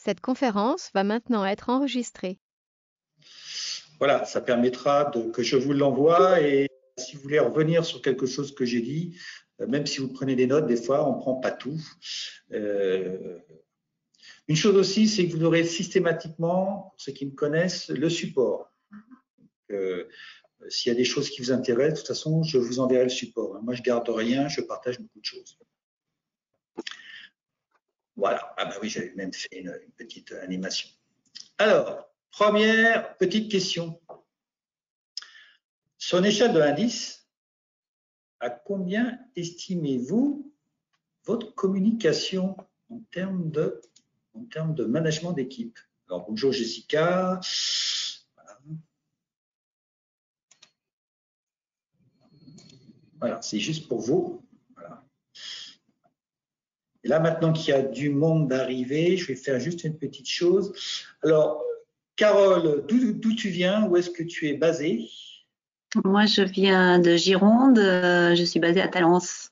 Cette conférence va maintenant être enregistrée. Voilà, ça permettra que je vous l'envoie et si vous voulez revenir sur quelque chose que j'ai dit, même si vous prenez des notes, des fois, on ne prend pas tout. Une chose aussi, c'est que vous aurez systématiquement, pour ceux qui me connaissent, le support. S'il y a des choses qui vous intéressent, de toute façon, je vous enverrai le support. Moi, je ne garde rien, je partage beaucoup de choses. Voilà. Ah ben oui, j'avais même fait une petite animation. Alors, première petite question. Sur une échelle de 1 à 10, à combien estimez-vous votre communication en termes de management d'équipe? Alors, bonjour Jessica. Voilà, c'est juste pour vous. Voilà. Et là, maintenant qu'il y a du monde d'arriver, je vais faire juste une petite chose. Alors, Carole, d'où tu viens? Où est-ce que tu es basée? Moi, je viens de Gironde. Je suis basée à Talence,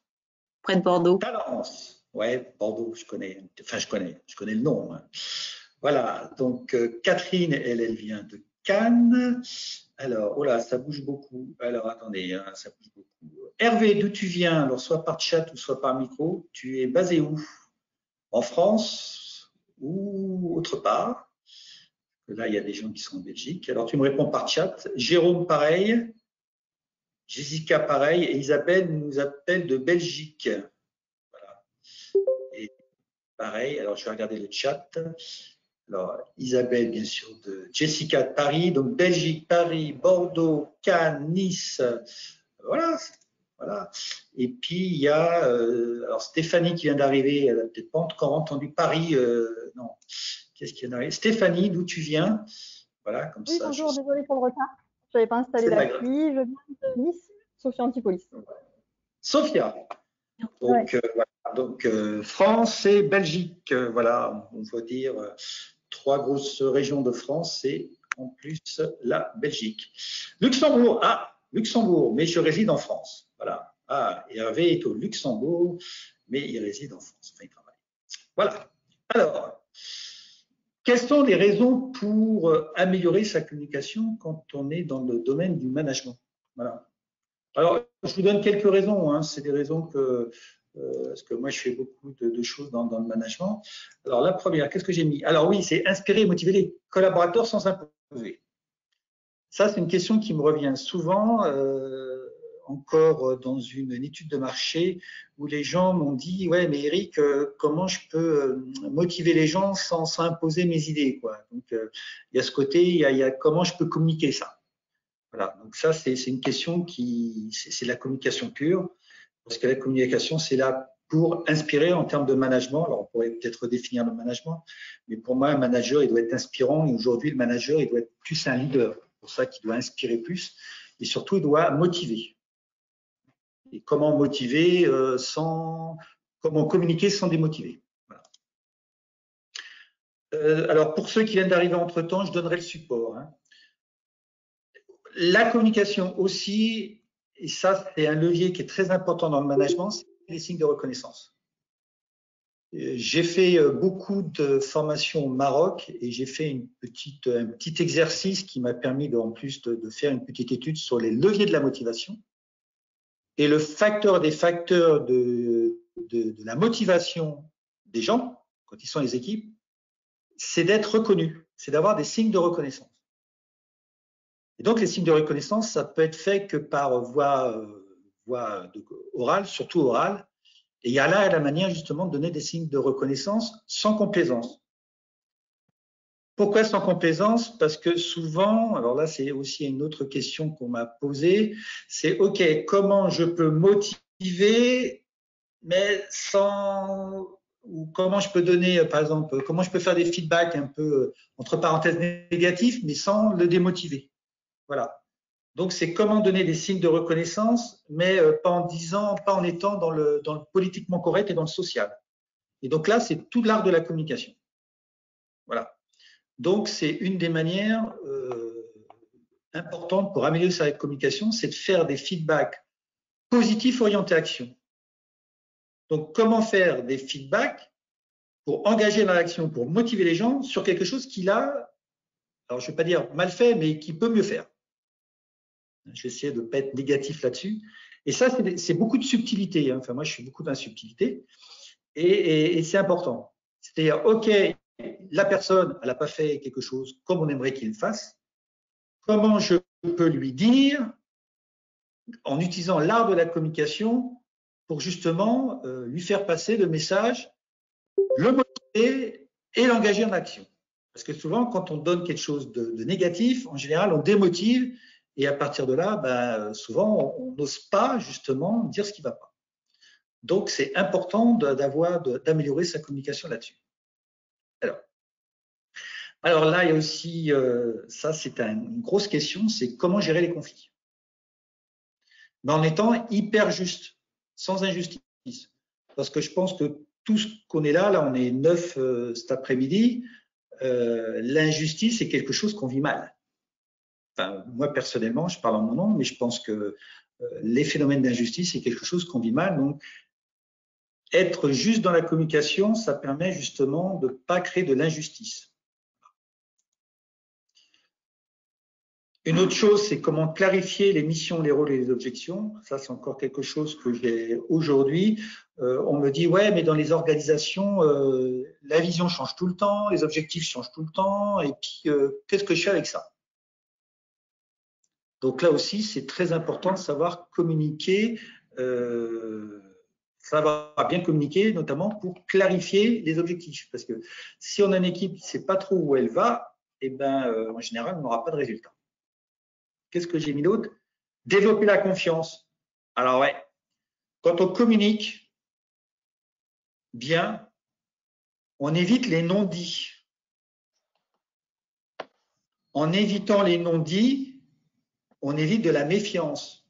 près de Bordeaux. Talence, ouais, Bordeaux, je connais. Enfin, je connais le nom. Hein. Voilà, donc Catherine, elle vient de Cannes. Alors, oh là, ça bouge beaucoup. Alors, attendez, hein, ça bouge beaucoup. Hervé, d'où tu viens? Alors, soit par chat ou soit par micro. Tu es basé où? En France ou autre part? Là, il y a des gens qui sont en Belgique. Alors, tu me réponds par chat. Jérôme, pareil. Jessica, pareil. Et Isabelle nous appelle de Belgique. Voilà. Et pareil, alors je vais regarder le chat. Alors, Isabelle, bien sûr, de Jessica de Paris. Donc, Belgique, Paris, Bordeaux, Cannes, Nice. Voilà. Voilà. Et puis, il y a alors Stéphanie qui vient d'arriver. Elle n'a peut-être pas encore entendu Paris. Non. Qu'est-ce qui vient d'arriver? Stéphanie, d'où tu viens? Voilà, comme oui, ça. bonjour, désolée pour le retard. Je n'avais pas installé l'appui. Je viens de Nice, Sophia Antipolis. Sophia. Donc, ouais. voilà. Donc France et Belgique. Voilà, on va dire 3 grosses régions de France et en plus la Belgique. Luxembourg. Ah, Luxembourg, mais je réside en France. Voilà. Ah, Hervé est au Luxembourg, mais il réside en France. Enfin, il travaille. Voilà. Alors, quelles sont les raisons pour améliorer sa communication quand on est dans le domaine du management? Voilà. Alors, je vous donne quelques raisons. Hein. C'est des raisons parce que moi, je fais beaucoup de choses dans le management. Alors, la première, qu'est-ce que j'ai mis? Alors oui, c'est inspirer et motiver les collaborateurs sans imposer. Ça, c'est une question qui me revient souvent, encore dans une étude de marché, où les gens m'ont dit, ouais, mais Eric, comment je peux motiver les gens sans imposer mes idées, quoi. Donc, il y a ce côté, il y a comment je peux communiquer ça. Voilà, donc ça, c'est une question c'est la communication pure, parce que la communication, c'est là pour inspirer en termes de management. Alors, on pourrait peut-être redéfinir le management, mais pour moi, un manager, il doit être inspirant, et aujourd'hui, le manager, il doit être plus un leader. C'est pour ça qu'il doit inspirer plus, et surtout, il doit motiver. Et comment motiver comment communiquer sans démotiver. Voilà. Alors, pour ceux qui viennent d'arriver entre-temps, je donnerai le support. Hein. La communication aussi, et ça c'est un levier qui est très important dans le management, c'est les signes de reconnaissance. J'ai fait beaucoup de formations au Maroc et j'ai fait un petit exercice qui m'a permis en plus de faire une petite étude sur les leviers de la motivation. Et le facteur des facteurs de la motivation des gens, quand ils sont les équipes, c'est d'être reconnu, c'est d'avoir des signes de reconnaissance. Et donc, les signes de reconnaissance, ça peut être fait que par voie orale, surtout orale. Et il y a là la manière justement de donner des signes de reconnaissance sans complaisance. Pourquoi sans complaisance? Parce que souvent, alors là, c'est aussi une autre question qu'on m'a posée, c'est OK, comment je peux motiver, mais ou comment je peux donner, par exemple, comment je peux faire des feedbacks un peu, entre parenthèses, négatifs, mais sans le démotiver. Voilà. Donc, c'est comment donner des signes de reconnaissance, mais pas en étant dans le politiquement correct et dans le social. Et donc là, c'est tout l'art de la communication. Voilà. Donc, c'est une des manières importantes pour améliorer sa communication, c'est de faire des feedbacks positifs orientés action. Donc, comment faire des feedbacks pour engager dans l'action, pour motiver les gens sur quelque chose qu'il a, alors je ne vais pas dire mal fait, mais qu'il peut mieux faire. Je vais essayer de ne pas être négatif là-dessus. Et ça, c'est beaucoup de subtilité. Hein. Enfin, moi, je fais beaucoup d'insubtilité. Et c'est important. C'est-à-dire, OK, la personne, elle n'a pas fait quelque chose comme on aimerait qu'il le fasse. Comment je peux lui dire, en utilisant l'art de la communication, pour justement lui faire passer le message, le motiver et l'engager en action. Parce que souvent, quand on donne quelque chose de négatif, en général, on démotive. Et à partir de là, ben, souvent, on n'ose pas justement dire ce qui ne va pas. Donc, c'est important d'améliorer sa communication là-dessus. Alors là, il y a aussi, ça c'est une grosse question, c'est comment gérer les conflits. Mais en étant hyper juste, sans injustice. Parce que je pense que tout ce qu'on est là on est 9 cet après-midi, l'injustice est quelque chose qu'on vit mal. Enfin, moi personnellement, je parle en mon nom, mais je pense que les phénomènes d'injustice, c'est quelque chose qu'on vit mal. Donc, être juste dans la communication, ça permet justement de ne pas créer de l'injustice. Une autre chose, c'est comment clarifier les missions, les rôles et les objections. Ça, c'est encore quelque chose que j'ai aujourd'hui. On me dit, ouais, mais dans les organisations, la vision change tout le temps, les objectifs changent tout le temps, et puis, qu'est-ce que je fais avec ça? Donc là aussi, c'est très important de savoir communiquer, savoir bien communiquer, notamment pour clarifier les objectifs. Parce que si on a une équipe qui ne sait pas trop où elle va, eh ben, en général, on n'aura pas de résultat. Qu'est-ce que j'ai mis d'autre? Développer la confiance. Alors ouais, quand on communique bien, on évite les non-dits. En évitant les non-dits, on évite de la méfiance.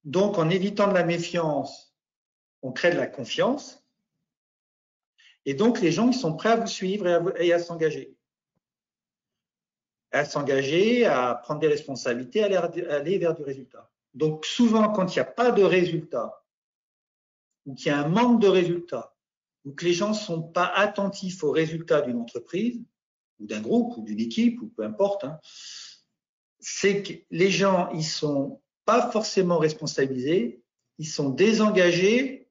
Donc, en évitant de la méfiance, on crée de la confiance. Et donc, les gens, ils sont prêts à vous suivre et à s'engager. À s'engager, à prendre des responsabilités, à aller vers du résultat. Donc, souvent, quand il n'y a pas de résultat, ou qu'il y a un manque de résultats, ou que les gens ne sont pas attentifs aux résultats d'une entreprise, ou d'un groupe, ou d'une équipe, ou peu importe, hein, c'est que les gens, ils sont pas forcément responsabilisés, ils sont désengagés,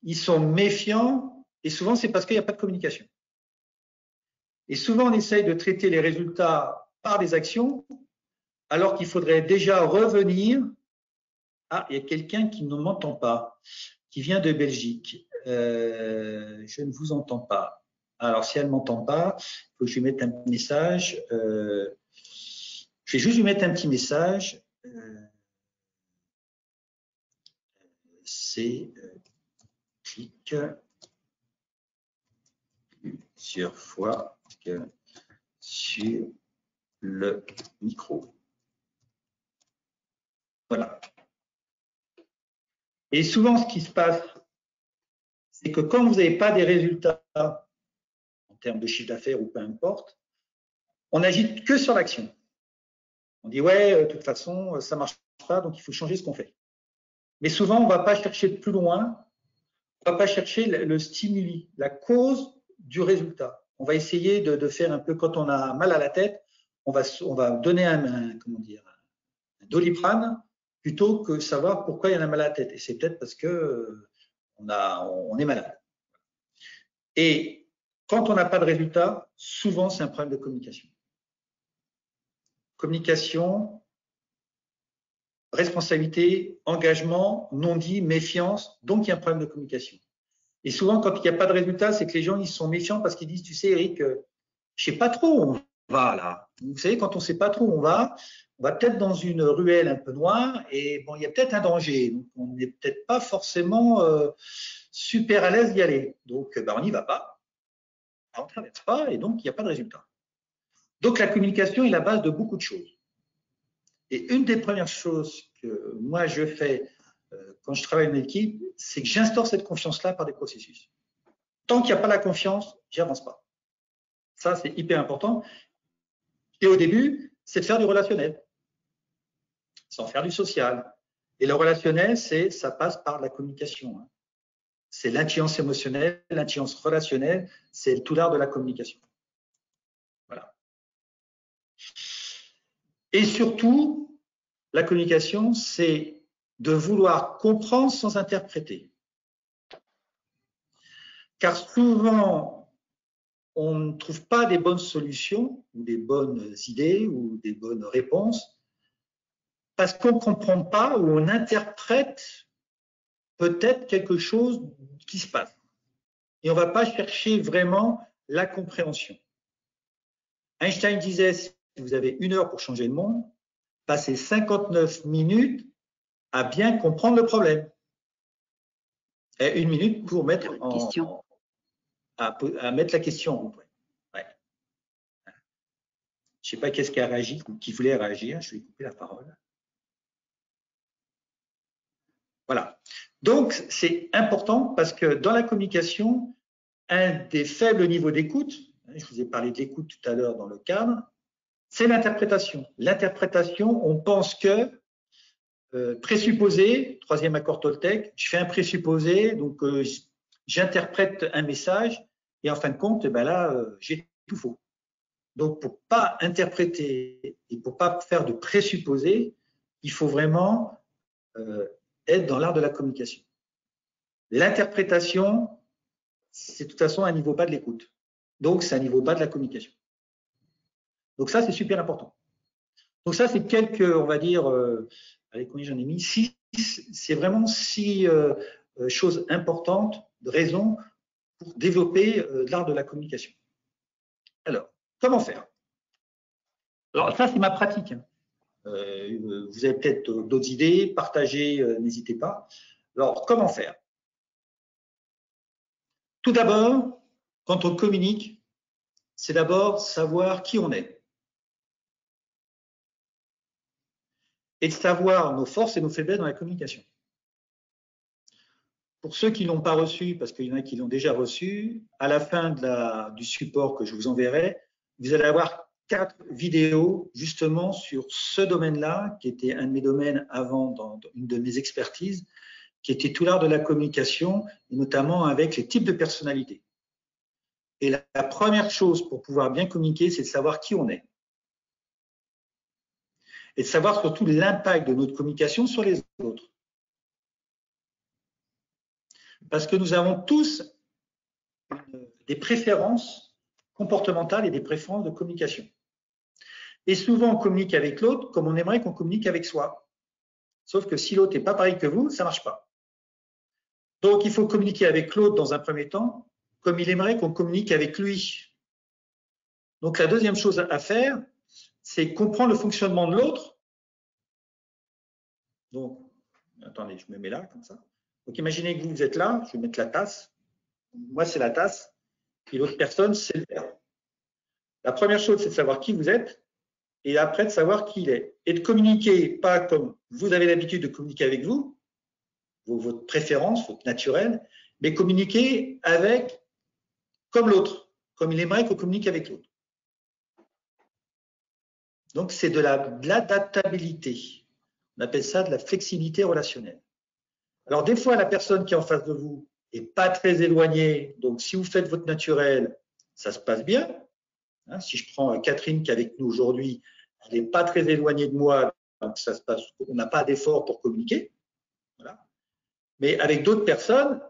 ils sont méfiants, et souvent c'est parce qu'il n'y a pas de communication. Et souvent on essaye de traiter les résultats par des actions, alors qu'il faudrait déjà revenir. Ah, il y a quelqu'un qui ne m'entend pas, qui vient de Belgique. Je ne vous entends pas. Alors si elle ne m'entend pas, il faut que je lui mette un message. Je vais juste lui mettre un petit message. C'est clique plusieurs fois sur le micro. Voilà. Et souvent, ce qui se passe, c'est que quand vous n'avez pas des résultats en termes de chiffre d'affaires ou peu importe, on n'agit que sur l'action. On dit, ouais, de toute façon, ça ne marche pas, donc il faut changer ce qu'on fait. Mais souvent, on ne va pas chercher de plus loin, on ne va pas chercher le stimuli, la cause du résultat. On va essayer de faire un peu, quand on a mal à la tête, on va donner un Doliprane plutôt que savoir pourquoi il y en a mal à la tête. Et c'est peut-être parce que on est malade. Et quand on n'a pas de résultat, souvent c'est un problème de communication. Communication, responsabilité, engagement, non-dit, méfiance, donc il y a un problème de communication. Et souvent, quand il n'y a pas de résultat, c'est que les gens ils sont méfiants parce qu'ils disent, tu sais Eric, je ne sais pas trop où on va là. Vous savez, quand on ne sait pas trop où on va peut-être dans une ruelle un peu noire et bon, il y a peut-être un danger. Donc, on n'est peut-être pas forcément super à l'aise d'y aller. Donc, on n'y va pas, on ne traverse pas et donc il n'y a pas de résultat. Donc, la communication est la base de beaucoup de choses. Et une des premières choses que moi je fais quand je travaille en équipe, c'est que j'instaure cette confiance-là par des processus. Tant qu'il n'y a pas la confiance, j'avance pas. Ça, c'est hyper important. Et au début, c'est de faire du relationnel, sans faire du social. Et le relationnel, ça passe par la communication. c'est l'intelligence émotionnelle, l'intelligence relationnelle, c'est tout l'art de la communication. Voilà. Et surtout, la communication, c'est de vouloir comprendre sans interpréter. Car souvent, on ne trouve pas des bonnes solutions ou des bonnes idées ou des bonnes réponses parce qu'on ne comprend pas ou on interprète peut-être quelque chose qui se passe. Et on ne va pas chercher vraiment la compréhension. Einstein disait, si vous avez 1 heure pour changer le monde, passez 59 minutes à bien comprendre le problème. Et 1 minute pour mettre à mettre la question. Ouais. Je ne sais pas qu'est-ce qui a réagi ou qui voulait réagir. Je vais couper la parole. Voilà. Donc, c'est important parce que dans la communication, un des faibles niveaux d'écoute, je vous ai parlé de l'écoute tout à l'heure dans le cadre, c'est l'interprétation. L'interprétation, on pense que présupposé, 3e accord Toltec, je fais un présupposé, donc j'interprète un message et en fin de compte, ben là, j'ai tout faux. Donc, pour pas interpréter et pour pas faire de présupposés, il faut vraiment être dans l'art de la communication. L'interprétation, c'est de toute façon un niveau bas de l'écoute. Donc, c'est un niveau bas de la communication. Donc, ça, c'est super important. Donc, ça, c'est quelques, on va dire, allez, combien j'en ai mis 6, c'est vraiment 6 choses importantes, de raisons pour développer l'art de la communication. Alors, comment faire? Alors, ça, c'est ma pratique. Vous avez peut-être d'autres idées, partagez, n'hésitez pas. Alors, comment faire? Tout d'abord, quand on communique, c'est d'abord savoir qui on est. Et de savoir nos forces et nos faiblesses dans la communication. Pour ceux qui ne l'ont pas reçu, parce qu'il y en a qui l'ont déjà reçu, à la fin du support que je vous enverrai, vous allez avoir 4 vidéos justement sur ce domaine-là, qui était un de mes domaines avant dans une de mes expertises, qui était tout l'art de la communication, et notamment avec les types de personnalités. Et la première chose pour pouvoir bien communiquer, c'est de savoir qui on est. Et de savoir surtout l'impact de notre communication sur les autres. Parce que nous avons tous des préférences comportementales et des préférences de communication. Et souvent, on communique avec l'autre comme on aimerait qu'on communique avec soi. Sauf que si l'autre n'est pas pareil que vous, ça ne marche pas. Donc, il faut communiquer avec l'autre dans un premier temps comme il aimerait qu'on communique avec lui. Donc, la deuxième chose à faire, c'est comprendre le fonctionnement de l'autre. Donc, attendez, je me mets là, comme ça. Donc, imaginez que vous êtes là, je vais mettre la tasse. Moi, c'est la tasse, et l'autre personne, c'est le verre. La première chose, c'est de savoir qui vous êtes, et après, de savoir qui il est. Et de communiquer, pas comme vous avez l'habitude de communiquer avec vous, votre préférence, votre naturel, mais communiquer avec, comme l'autre, comme il aimerait qu'on communique avec l'autre. Donc, c'est de l'adaptabilité. On appelle ça de la flexibilité relationnelle. Alors, des fois, la personne qui est en face de vous n'est pas très éloignée. Donc, si vous faites votre naturel, ça se passe bien. Hein, si je prends Catherine qui est avec nous aujourd'hui, elle n'est pas très éloignée de moi. Donc, ça se passe, on n'a pas d'effort pour communiquer. Voilà. Mais avec d'autres personnes,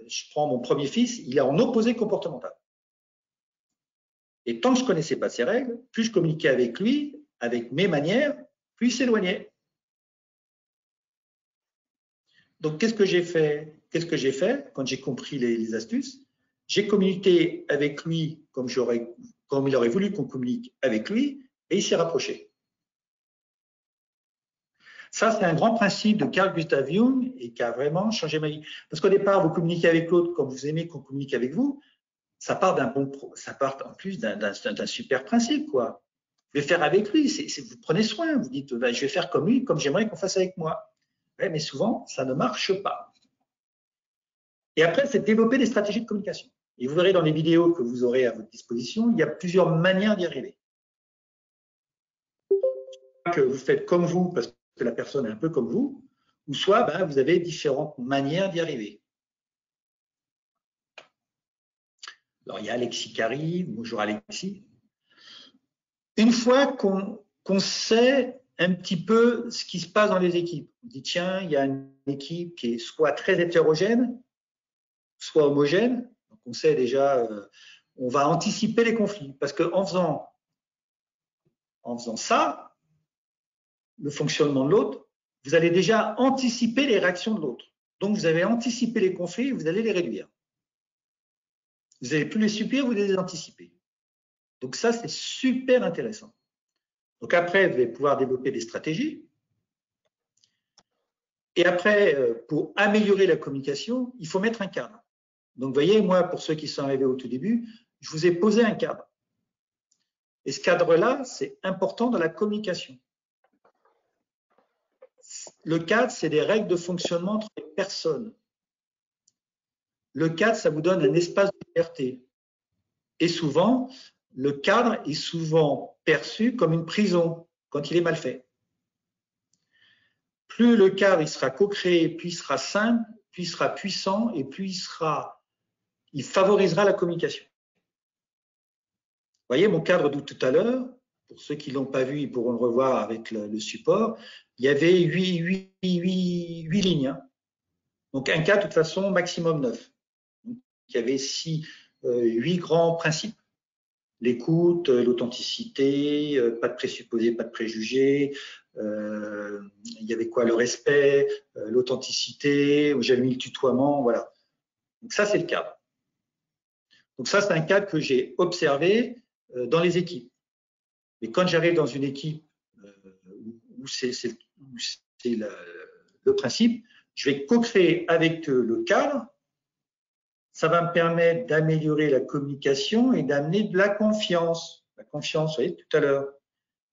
je prends mon premier fils, il est en opposé comportemental. Et tant que je ne connaissais pas ses règles, plus je communiquais avec lui, avec mes manières, plus il s'éloignait. Donc, qu'est-ce que j'ai fait? Quand j'ai compris les astuces? J'ai communiqué avec lui comme il aurait voulu qu'on communique avec lui, et il s'est rapproché. Ça, c'est un grand principe de Carl Gustav Jung et qui a vraiment changé ma vie. Parce qu'au départ, vous communiquez avec l'autre comme vous aimez qu'on communique avec vous. Ça part en plus d'un super principe, quoi. Je vais faire avec lui, vous prenez soin, vous dites, ben, je vais faire comme lui, comme j'aimerais qu'on fasse avec moi. Ouais, mais souvent, ça ne marche pas. Et après, c'est de développer des stratégies de communication. Et vous verrez dans les vidéos que vous aurez à votre disposition, il y a plusieurs manières d'y arriver. Que vous faites comme vous, parce que la personne est un peu comme vous, ou soit ben, vous avez différentes manières d'y arriver. Alors, il y a Alexis qui arrive. Bonjour Alexis. Une fois qu'on sait un petit peu ce qui se passe dans les équipes, on dit tiens, il y a une équipe qui est soit très hétérogène, soit homogène. Donc, on sait déjà, on va anticiper les conflits. Parce qu'en faisant ça, le fonctionnement de l'autre, vous allez déjà anticiper les réactions de l'autre. Donc, vous avez anticipé les conflits et vous allez les réduire. Vous n'allez plus les subir, vous allez les anticiper. Donc, ça, c'est super intéressant. Donc, après, vous allez pouvoir développer des stratégies. Et après, pour améliorer la communication, il faut mettre un cadre. Donc, vous voyez, moi, pour ceux qui sont arrivés au tout début, je vous ai posé un cadre. Et ce cadre-là, c'est important dans la communication. Le cadre, c'est des règles de fonctionnement entre les personnes. Le cadre, ça vous donne un espace de liberté. Et souvent, le cadre est souvent perçu comme une prison quand il est mal fait. Plus le cadre il sera co-créé, plus il sera simple, plus il sera puissant et plus il favorisera la communication. Vous voyez mon cadre de tout à l'heure, pour ceux qui ne l'ont pas vu, ils pourront le revoir avec le support. Il y avait 8 lignes. Hein. Donc un cadre, de toute façon, maximum 9. Donc, il y avait 8 grands principes. L'écoute, l'authenticité, pas de présupposés, pas de préjugés. Il y avait quoi? Le respect, l'authenticité, j'avais mis le tutoiement, voilà. Donc ça, c'est le cadre. Donc ça, c'est un cadre que j'ai observé dans les équipes. Mais quand j'arrive dans une équipe où c'est le principe, je vais co-créer avec le cadre. Ça va me permettre d'améliorer la communication et d'amener de la confiance. La confiance, vous voyez, tout à l'heure.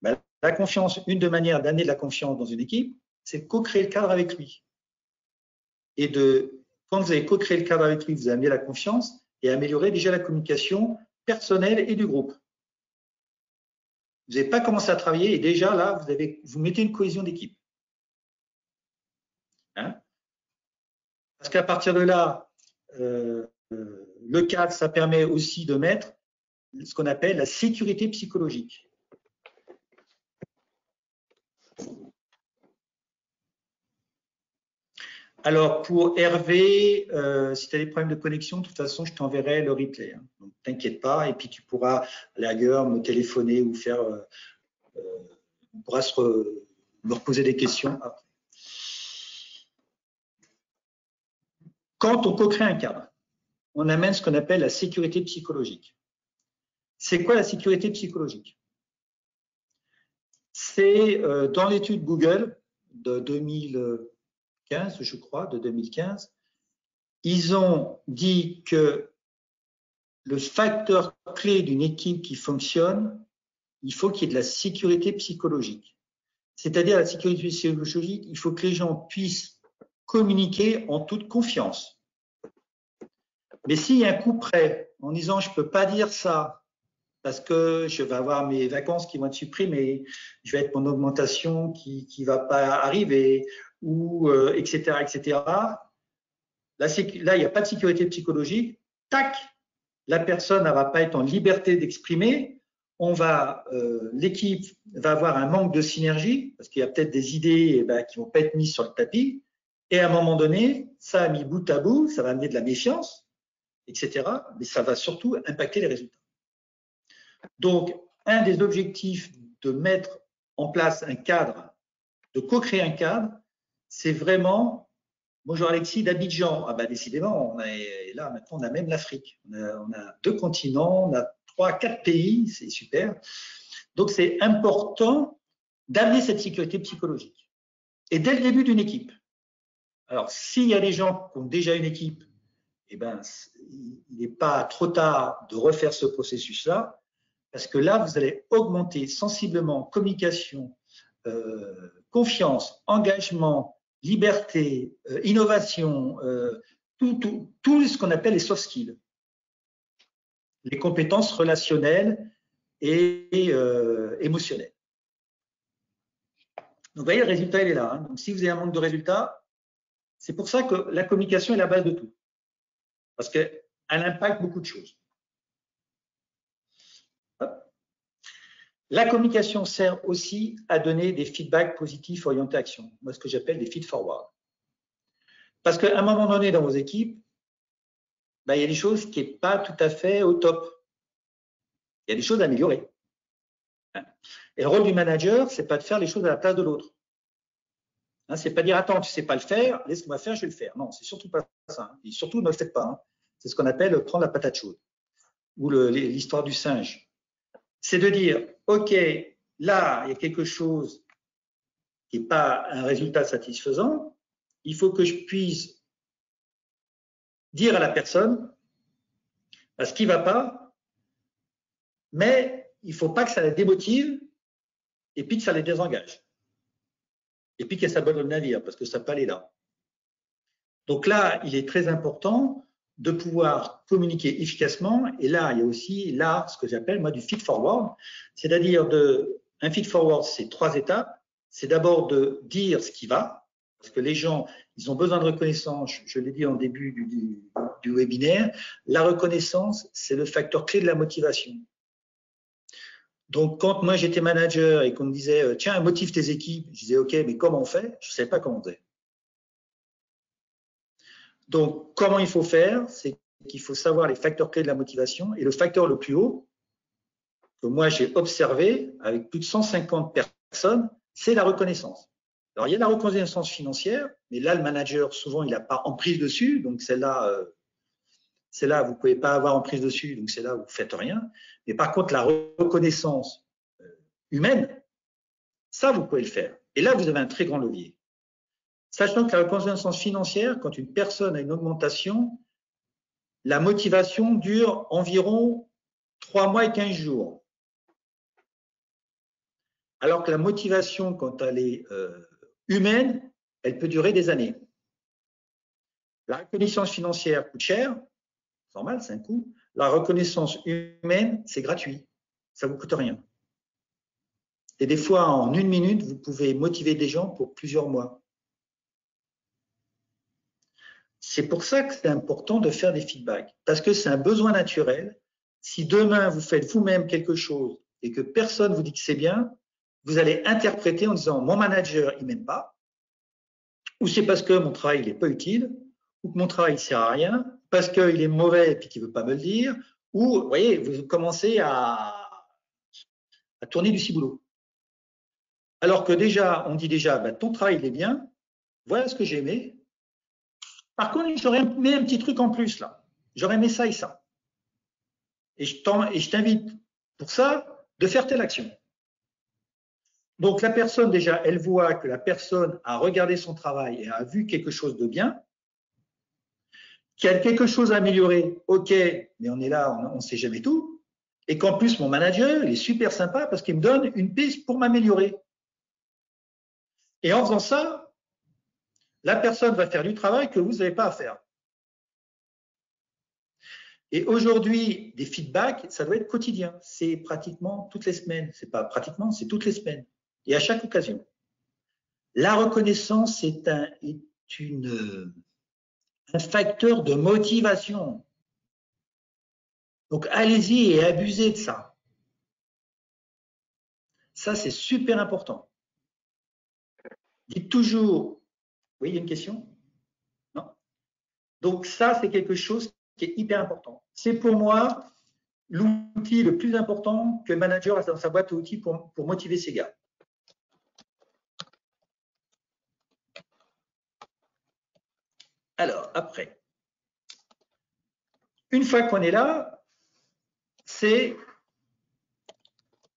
La confiance, une des manières d'amener de la confiance dans une équipe, c'est de co-créer le cadre avec lui. Et quand vous avez co-créé le cadre avec lui, vous amenez la confiance et améliorer déjà la communication personnelle et du groupe. Vous n'avez pas commencé à travailler et déjà là, vous mettez une cohésion d'équipe. Hein? Parce qu'à partir de là, le cadre, ça permet aussi de mettre ce qu'on appelle la sécurité psychologique. Alors, pour Hervé, si tu as des problèmes de connexion, de toute façon, je t'enverrai le replay. Hein. Donc, t'inquiète pas. Et puis, tu pourras, à la rigueur, me téléphoner ou faire. On pourra me reposer des questions après. Quand on co-crée un cadre, on amène ce qu'on appelle la sécurité psychologique. C'est quoi la sécurité psychologique? C'est dans l'étude Google de 2015, je crois, de 2015, ils ont dit que le facteur clé d'une équipe qui fonctionne, il faut qu'il y ait de la sécurité psychologique. C'est-à-dire la sécurité psychologique, il faut que les gens puissent communiquer en toute confiance. Mais s'il y a un coup près en disant je ne peux pas dire ça parce que je vais avoir mes vacances qui vont être supprimées, je vais être mon augmentation qui ne va pas arriver, ou etc., etc. Là, il n'y a pas de sécurité psychologique. Tac, la personne ne va pas être en liberté d'exprimer. L'équipe va avoir un manque de synergie parce qu'il y a peut-être des idées qui ne vont pas être mises sur le tapis. Et à un moment donné, ça a mis bout à bout, ça va amener de la méfiance, etc. Mais ça va surtout impacter les résultats. Donc, un des objectifs de mettre en place un cadre, de co-créer un cadre, c'est vraiment, bonjour Alexis, d'Abidjan. Ah ben décidément, là maintenant on a même l'Afrique. On a 2 continents, on a 3-4 pays, c'est super. Donc c'est important d'amener cette sécurité psychologique. Et dès le début d'une équipe. Alors s'il y a des gens qui ont déjà une équipe, il n'est pas trop tard de refaire ce processus-là, parce que là, vous allez augmenter sensiblement communication, confiance, engagement, liberté, innovation, tout ce qu'on appelle les soft skills, les compétences relationnelles et émotionnelles. Donc, vous voyez, le résultat, il est là. Hein. Donc, si vous avez un manque de résultats, c'est pour ça que la communication est la base de tout. Parce qu'elle impacte beaucoup de choses. La communication sert aussi à donner des feedbacks positifs orientés action. Moi, ce que j'appelle des feed-forward. Parce qu'à un moment donné, dans vos équipes, il y a des choses qui ne sont pas tout à fait au top. Il y a des choses à améliorer. Et le rôle du manager, c'est pas de faire les choses à la place de l'autre. C'est pas dire, attends, tu sais pas le faire, laisse-moi faire, je vais le faire. Non, c'est surtout pas ça. Et surtout, ne le faites pas. C'est ce qu'on appelle prendre la patate chaude. Ou l'histoire du singe. C'est de dire, OK, là, il y a quelque chose qui n'est pas un résultat satisfaisant. Il faut que je puisse dire à la personne ce qui ne va pas, mais il ne faut pas que ça la démotive et puis que ça les désengage. Et puis qu'elle s'abonne au navire, parce que ça peut aller là. Donc là, il est très important de pouvoir communiquer efficacement. Et là, il y a aussi ce que j'appelle moi du feed-forward. C'est-à-dire un feed-forward, c'est 3 étapes. C'est d'abord de dire ce qui va, parce que les gens, ils ont besoin de reconnaissance. Je l'ai dit en début du webinaire. La reconnaissance, c'est le facteur clé de la motivation. Donc, quand moi j'étais manager et qu'on me disait tiens, motive tes équipes, je disais ok, mais comment on fait? Je ne savais pas comment on faisait. Donc, comment il faut faire? C'est qu'il faut savoir les facteurs clés de la motivation. Et le facteur le plus haut, que moi j'ai observé avec plus de 150 personnes, c'est la reconnaissance. Alors, il y a la reconnaissance financière, mais là, le manager, souvent, il n'a pas emprise dessus. Donc, celle-là, vous ne pouvez pas avoir emprise dessus. Donc, c'est là où vous ne faites rien. Mais par contre, la reconnaissance humaine, ça, vous pouvez le faire. Et là, vous avez un très grand levier. Sachant que la reconnaissance financière, quand une personne a une augmentation, la motivation dure environ 3 mois et 15 jours. Alors que la motivation, quand elle est humaine, elle peut durer des années. La reconnaissance financière coûte cher, c'est normal, c'est un coût. La reconnaissance humaine, c'est gratuit, ça ne vous coûte rien. Et des fois, en 1 minute, vous pouvez motiver des gens pour plusieurs mois. C'est pour ça que c'est important de faire des feedbacks, parce que c'est un besoin naturel. Si demain, vous faites vous-même quelque chose et que personne vous dit que c'est bien, vous allez interpréter en disant « mon manager, il ne m'aime pas », ou c'est parce que mon travail n'est pas utile, ou que mon travail ne sert à rien, parce qu'il est mauvais et qu'il ne veut pas me le dire, ou, vous voyez, vous commencez à tourner du ciboulot. Alors que déjà, on dit déjà, ton travail, il est bien, voilà ce que j'ai aimé. Par contre, j'aurais aimé un petit truc en plus, là. J'aurais aimé ça et ça. Et je t'invite, pour ça, de faire telle action. Donc, la personne, déjà, elle voit que la personne a regardé son travail et a vu quelque chose de bien, qu'il y a quelque chose à améliorer, ok, mais on est là, on ne sait jamais tout, et qu'en plus, mon manager, il est super sympa parce qu'il me donne une piste pour m'améliorer. Et en faisant ça, la personne va faire du travail que vous n'avez pas à faire. Et aujourd'hui, des feedbacks, ça doit être quotidien. C'est pratiquement toutes les semaines. C'est pas pratiquement, c'est toutes les semaines. Et à chaque occasion. La reconnaissance est un facteur de motivation. Donc, allez-y et abusez de ça. Ça, c'est super important. Dites toujours, oui, il y a une question? Non? Donc, ça, c'est quelque chose qui est hyper important. C'est pour moi l'outil le plus important que le manager a dans sa boîte à outils pour motiver ses gars. Alors, après, une fois qu'on est là, c'est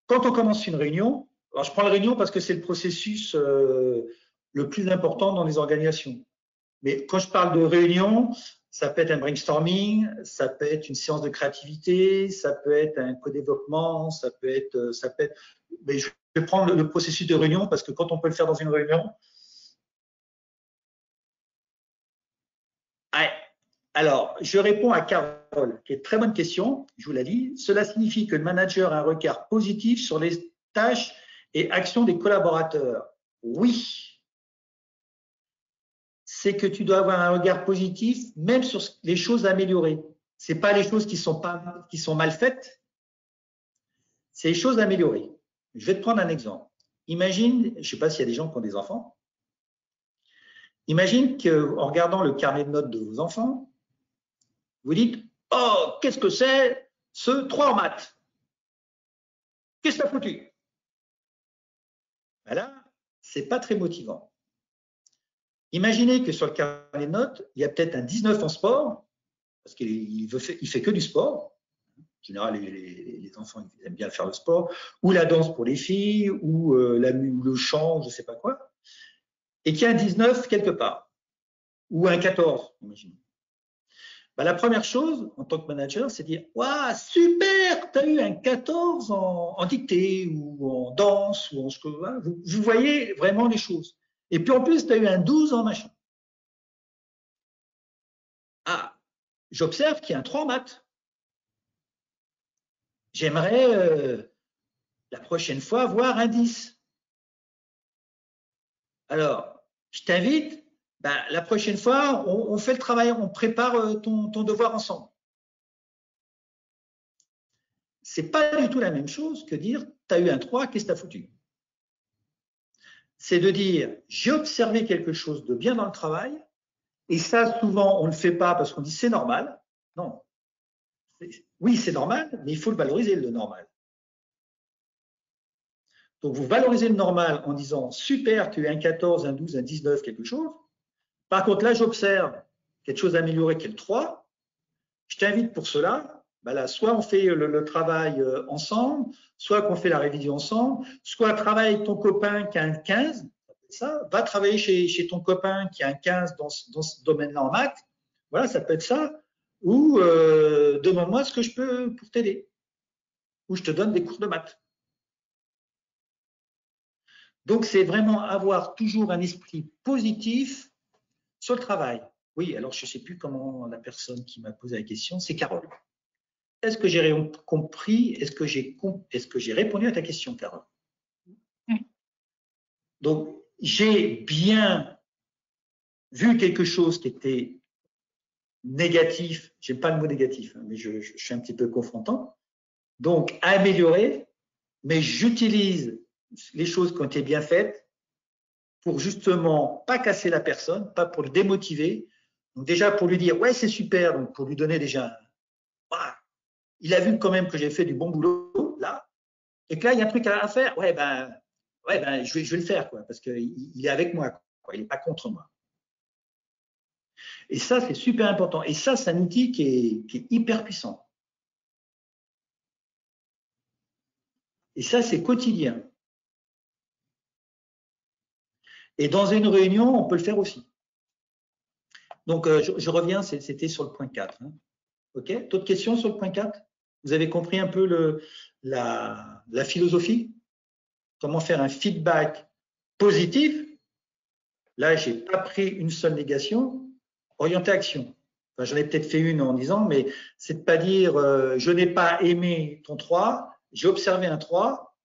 quand on commence une réunion. Alors, je prends la réunion parce que c'est le processus le plus important dans les organisations. Mais quand je parle de réunion, ça peut être un brainstorming, ça peut être une séance de créativité, ça peut être un co-développement, ça peut être. Mais je vais prendre le processus de réunion parce que quand on peut le faire dans une réunion. Alors, je réponds à Carole, qui est une très bonne question, je vous l'ai dit. Cela signifie que le manager a un regard positif sur les tâches et actions des collaborateurs. Oui. C'est que tu dois avoir un regard positif, même sur les choses à améliorer. Ce n'est pas les choses qui sont mal faites, c'est les choses à améliorer. Je vais te prendre un exemple. Imagine, je ne sais pas s'il y a des gens qui ont des enfants, imagine qu'en regardant le carnet de notes de vos enfants, vous dites « Oh, qu'est-ce que c'est ce 3 en maths? Qu'est-ce que ça a foutu ?» Ben là, ce n'est pas très motivant. Imaginez que sur le carnet de notes, il y a peut-être un 19 en sport, parce qu'il fait que du sport. En général, les enfants ils aiment bien faire le sport, ou la danse pour les filles, ou le chant, je ne sais pas quoi, et qu'il y a un 19 quelque part, ou un 14, imaginez. Ben, la première chose, en tant que manager, c'est de dire « Waouh, super, tu as eu un 14 en dictée, ou en danse, ou en ce que vous voyez vraiment les choses. Et puis en plus, tu as eu un 12 en machin. Ah, j'observe qu'il y a un 3 en maths. J'aimerais la prochaine fois avoir un 10. Alors, je t'invite, ben, la prochaine fois, on fait le travail, on prépare ton devoir ensemble. C'est pas du tout la même chose que dire tu as eu un 3, qu'est-ce que tu as foutu? C'est de dire j'ai observé quelque chose de bien dans le travail, et ça, souvent, on ne le fait pas parce qu'on dit c'est normal. Non. Oui, c'est normal, mais il faut le valoriser, le normal. Donc, vous valorisez le normal en disant super, tu as eu un 14, un 12, un 19, quelque chose. Par contre, là, j'observe quelque chose d'amélioré qui est le 3. Je t'invite pour cela. Ben là, soit on fait le travail ensemble, soit qu'on fait la révision ensemble, soit travaille avec ton copain qui a un 15, ça, va travailler chez ton copain qui a un 15 dans ce domaine-là en maths. Voilà, ça peut être ça. Ou demande-moi ce que je peux pour t'aider. Ou je te donne des cours de maths. Donc, c'est vraiment avoir toujours un esprit positif sur le travail. Oui, alors je ne sais plus comment la personne qui m'a posé la question, c'est Carole. Est-ce que j'ai compris, est-ce que j'ai répondu à ta question, Carole? Oui. Donc, j'ai bien vu quelque chose qui était négatif, j'aime pas le mot négatif, mais je suis un petit peu confrontant, donc à améliorer, mais j'utilise les choses qui ont été bien faites pour justement pas casser la personne, pas pour le démotiver, donc déjà pour lui dire ouais c'est super, donc pour lui donner déjà il a vu quand même que j'ai fait du bon boulot là, et que là il y a un truc à faire, ouais ben je vais le faire quoi, parce qu'il est avec moi quoi, il n'est pas contre moi. Et ça c'est super important, et ça c'est un outil qui est hyper puissant. Et ça c'est quotidien. Et dans une réunion on peut le faire aussi. Donc je reviens, c'était sur le point 4. Hein. Ok, d'autres questions sur le point 4? Vous avez compris un peu la philosophie? Comment faire un feedback positif? Là, je n'ai pas pris une seule négation. Orienté action. Enfin, j'en ai peut-être fait une en disant, mais c'est de pas dire je n'ai pas aimé ton 3, j'ai observé un 3.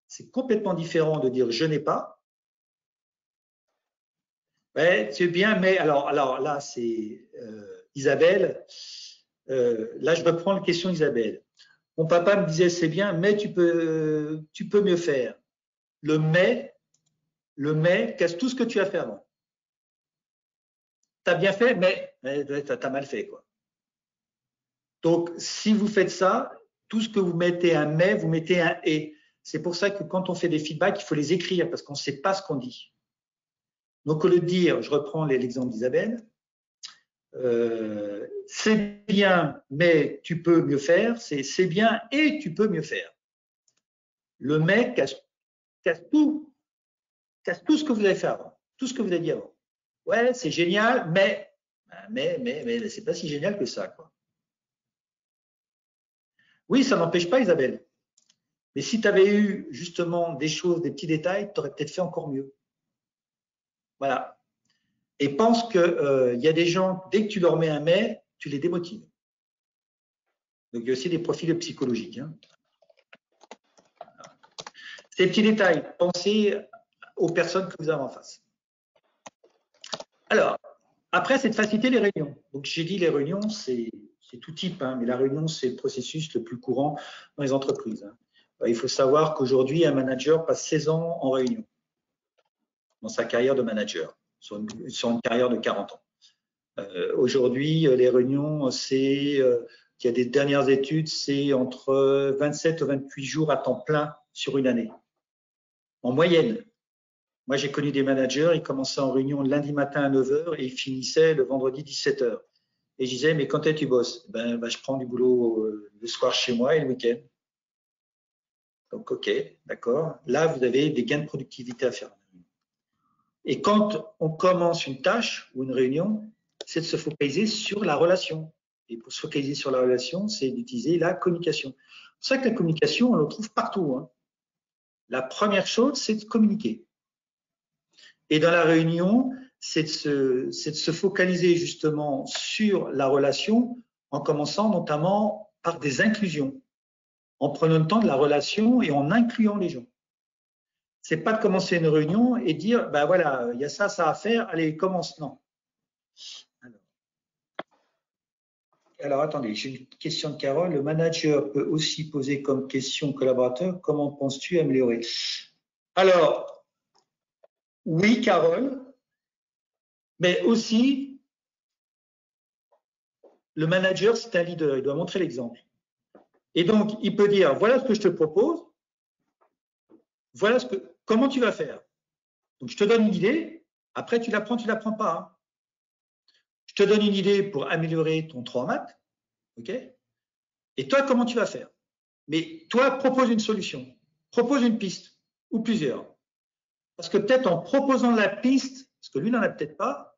C'est complètement différent de dire je n'ai pas. Ouais, c'est bien, mais alors là, c'est Isabelle. Là, je reprends la question Isabelle. Mon papa me disait c'est bien, mais tu peux mieux faire. Le mais casse tout ce que tu as fait avant. Tu as bien fait, mais tu as mal fait, quoi. Donc, si vous faites ça, tout ce que vous mettez un mais, vous mettez un et. C'est pour ça que quand on fait des feedbacks, il faut les écrire parce qu'on ne sait pas ce qu'on dit. Donc, au lieu de dire, je reprends l'exemple d'Isabelle, c'est bien, mais tu peux mieux faire, c'est bien et tu peux mieux faire. Le mais casse tout ce que vous avez fait avant, tout ce que vous avez dit avant. Ouais, c'est génial, mais c'est pas si génial que ça, quoi. Oui, ça n'empêche pas, Isabelle. Mais si tu avais eu justement des choses, des petits détails, tu aurais peut-être fait encore mieux. Voilà. Et pense qu'il y a des gens, dès que tu leur mets un mais, tu les démotives. Donc, il y a aussi des profils psychologiques. Hein. Ces petits détails, pensez aux personnes que vous avez en face. Alors, après, c'est de faciliter les réunions. Donc, j'ai dit les réunions, c'est tout type, hein, mais la réunion, c'est le processus le plus courant dans les entreprises. Hein. Il faut savoir qu'aujourd'hui, un manager passe 16 ans en réunion dans sa carrière de manager, sur une carrière de 40 ans. Aujourd'hui, les réunions, il y a des dernières études, c'est entre 27 et 28 jours à temps plein sur une année, en moyenne. Moi, j'ai connu des managers, ils commençaient en réunion le lundi matin à 9 h et ils finissaient le vendredi 17 h. Et je disais, mais quand est-ce que tu bosses? Je prends du boulot le soir chez moi et le week-end. Donc, OK, d'accord. Là, vous avez des gains de productivité à faire. Et quand on commence une tâche ou une réunion, c'est de se focaliser sur la relation. Et pour se focaliser sur la relation, c'est d'utiliser la communication. C'est pour ça que la communication, on le trouve partout, hein. La première chose, c'est de communiquer. Et dans la réunion, c'est de se focaliser justement sur la relation en commençant notamment par des inclusions, en prenant le temps de la relation et en incluant les gens. C'est pas de commencer une réunion et dire, ben voilà, il y a ça à faire, allez, commence. Non. Alors attendez, j'ai une question de Carole. Le manager peut aussi poser comme question au collaborateur, comment penses-tu améliorer? Alors, oui, Carole, mais aussi, le manager, c'est un leader, il doit montrer l'exemple. Et donc, il peut dire, voilà ce que je te propose, voilà comment tu vas faire. Donc, je te donne une idée, après tu la prends pas. Hein. Je te donne une idée pour améliorer ton 3 en maths, ok? Et toi, comment tu vas faire? Mais toi, propose une solution, propose une piste, ou plusieurs. Parce que peut-être en proposant la piste, parce que lui n'en a peut-être pas,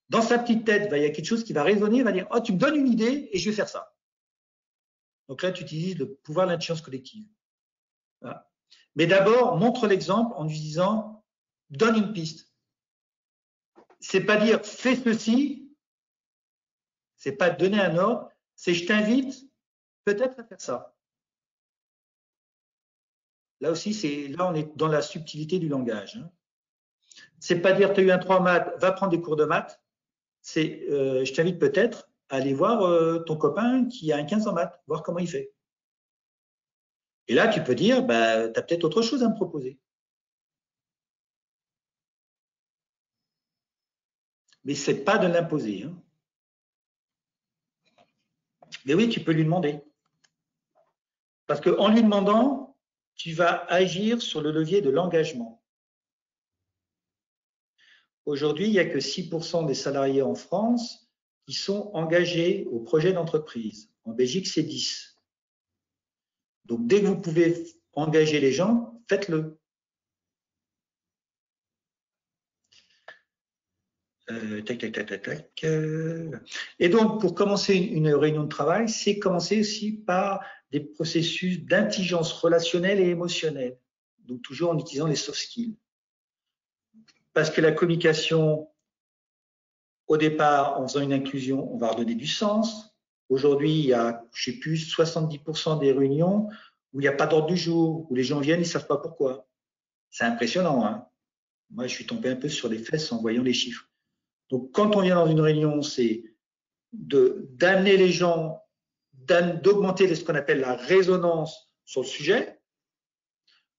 dans sa petite tête, il y a quelque chose qui va résonner, il va dire, oh, tu me donnes une idée et je vais faire ça. Donc là, tu utilises le pouvoir de l'intelligence collective. Voilà. Mais d'abord, montre l'exemple en lui disant, donne une piste. C'est pas dire, fais ceci, c'est pas donner un ordre, c'est je t'invite peut-être à faire ça. Là aussi, on est dans la subtilité du langage. Hein. C'est pas dire, tu as eu un 3 maths, va prendre des cours de maths. C'est, je t'invite peut-être à aller voir ton copain qui a un 15 en maths, voir comment il fait. Et là, tu peux dire, tu as peut-être autre chose à me proposer. Mais c'est pas de l'imposer. Hein. Mais oui, tu peux lui demander. Parce qu'en lui demandant, tu vas agir sur le levier de l'engagement. Aujourd'hui, il n'y a que 6% des salariés en France qui sont engagés au projet d'entreprise. En Belgique, c'est 10%. Donc, dès que vous pouvez engager les gens, faites-le. Et donc, pour commencer une réunion de travail, c'est commencer aussi par des processus d'intelligence relationnelle et émotionnelle. Donc, toujours en utilisant les soft skills. Parce que la communication, au départ, en faisant une inclusion, on va redonner du sens. Aujourd'hui, il y a, je ne sais plus, 70% des réunions où il n'y a pas d'ordre du jour, où les gens viennent, ils ne savent pas pourquoi. C'est impressionnant. Hein. Moi, je suis tombé un peu sur les fesses en voyant les chiffres. Donc, quand on vient dans une réunion, c'est d'amener les gens, d'augmenter ce qu'on appelle la résonance sur le sujet,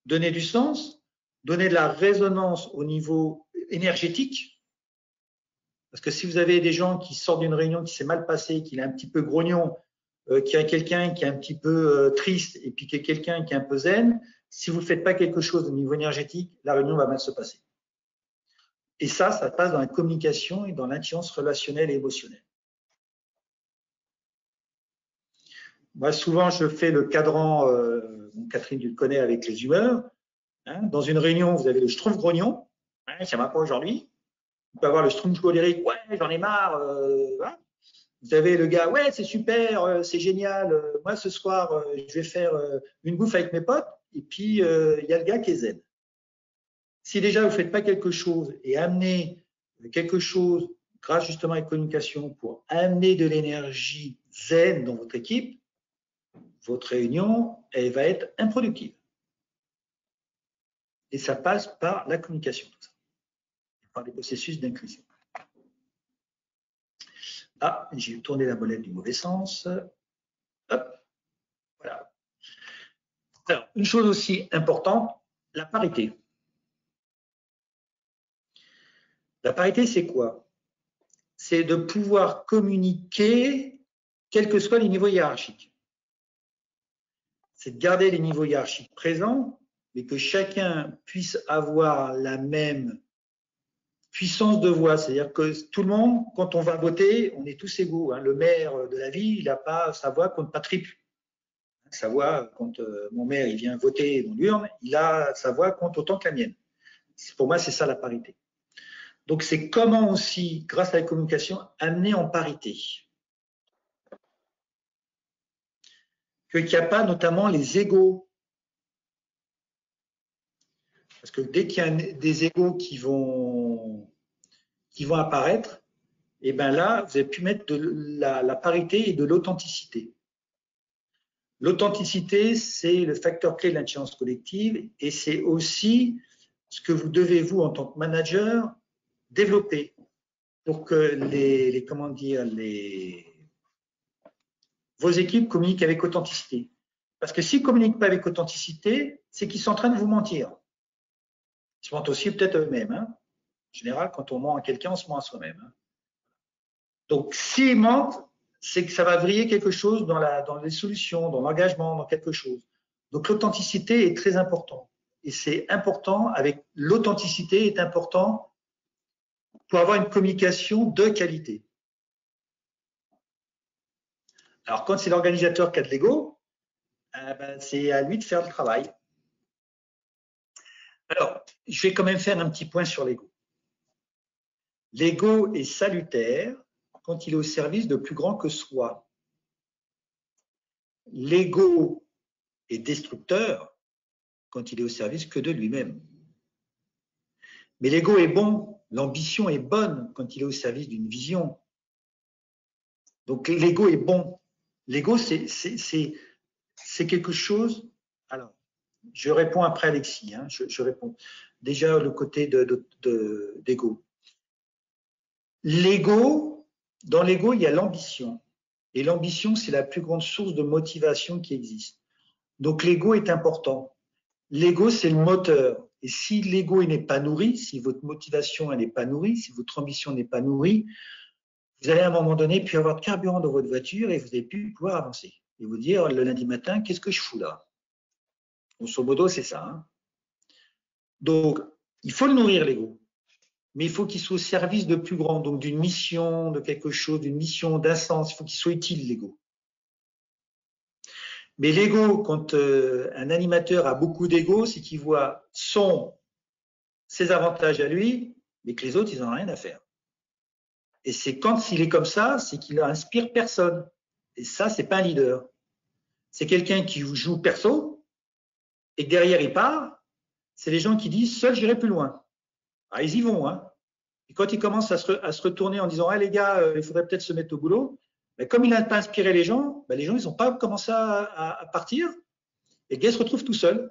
donner du sens, donner de la résonance au niveau énergétique. Parce que si vous avez des gens qui sortent d'une réunion qui s'est mal passée, qui est un petit peu grognon, qui a quelqu'un qui est un petit peu triste et puis qui est quelqu'un qui est un peu zen, si vous ne faites pas quelque chose au niveau énergétique, la réunion va mal se passer. Et ça passe dans la communication et dans l'intelligence relationnelle et émotionnelle. Moi, souvent, je fais le cadran, Catherine, tu le connais, avec les humeurs. Hein. Dans une réunion, vous avez le schtroumpf grognon, hein, ça ne va pas aujourd'hui. Vous pouvez avoir le schtroumpf colérique, ouais, j'en ai marre. Hein. Vous avez le gars, ouais, c'est super, c'est génial. Moi, ce soir, je vais faire une bouffe avec mes potes. Et puis, il y a le gars qui est zen. Si déjà, vous ne faites pas quelque chose et amener quelque chose, grâce justement à la communication, pour amener de l'énergie zen dans votre équipe, votre réunion, elle va être improductive. Et ça passe par la communication, tout ça, par les processus d'inclusion. Ah, j'ai tourné la molette du mauvais sens. Hop, voilà. Alors, une chose aussi importante, la parité. La parité, c'est quoi? C'est de pouvoir communiquer, quels que soient les niveaux hiérarchiques. C'est de garder les niveaux hiérarchiques présents, mais que chacun puisse avoir la même puissance de voix. C'est-à-dire que tout le monde, quand on va voter, on est tous égaux. Le maire de la ville, il n'a pas sa voix compte pas triple. Sa voix, quand mon maire il vient voter dans l'urne, il a sa voix compte autant que la mienne. Pour moi, c'est ça la parité. Donc, c'est comment aussi, grâce à la communication, amener en parité. Qu'il n'y a pas notamment les égos. Parce que dès qu'il y a des égos qui vont apparaître, et bien là, vous avez pu mettre de la parité et de l'authenticité. L'authenticité, c'est le facteur clé de l'intelligence collective et c'est aussi ce que vous devez, vous, en tant que manager, développer pour que vos équipes communiquent avec authenticité. Parce que s'ils ne communiquent pas avec authenticité, c'est qu'ils sont en train de vous mentir. Ils se mentent aussi peut-être eux-mêmes. En général, quand on ment à quelqu'un, on se ment à soi-même. Donc, s'ils mentent, c'est que ça va vriller quelque chose dans les solutions, dans l'engagement, dans quelque chose. Donc, l'authenticité est très important. Et c'est important, avec l'authenticité est important pour avoir une communication de qualité. Alors, quand c'est l'organisateur qui a de l'ego, c'est à lui de faire le travail. Alors, je vais quand même faire un petit point sur l'ego. L'ego est salutaire quand il est au service de plus grand que soi. L'ego est destructeur quand il est au service que de lui-même. Mais l'ego est bon, l'ambition est bonne quand il est au service d'une vision. Donc l'ego est bon. L'ego, c'est quelque chose. Alors, je réponds après Alexis. Je réponds. Déjà le côté d'ego. L'ego, dans l'ego, il y a l'ambition. Et l'ambition, c'est la plus grande source de motivation qui existe. Donc l'ego est important. L'ego, c'est le moteur. Et si l'ego n'est pas nourri, si votre motivation n'est pas nourrie, si votre ambition n'est pas nourrie, vous allez à un moment donné plus avoir de carburant dans votre voiture et vous n'allez plus pouvoir avancer. Et vous dire le lundi matin, qu'est-ce que je fous là? Grosso modo, c'est ça. Donc, il faut le nourrir, l'ego. Mais il faut qu'il soit au service de plus grand, donc d'une mission, de quelque chose, d'une mission, d'un sens. Il faut qu'il soit utile, l'ego. Mais l'ego, quand un animateur a beaucoup d'ego, c'est qu'il voit ses avantages à lui, mais que les autres, ils n'en ont rien à faire. Et c'est quand il est comme ça, c'est qu'il n'inspire personne. Et ça, c'est pas un leader. C'est quelqu'un qui joue perso, et que derrière, il part. C'est les gens qui disent, seul, j'irai plus loin. Ah, ils y vont. Et quand ils commencent à se retourner en disant, ah les gars, il faudrait peut-être se mettre au boulot, mais comme il n'a pas inspiré les gens, les gens, ils n'ont pas commencé à partir. Et le gars se retrouve tout seul.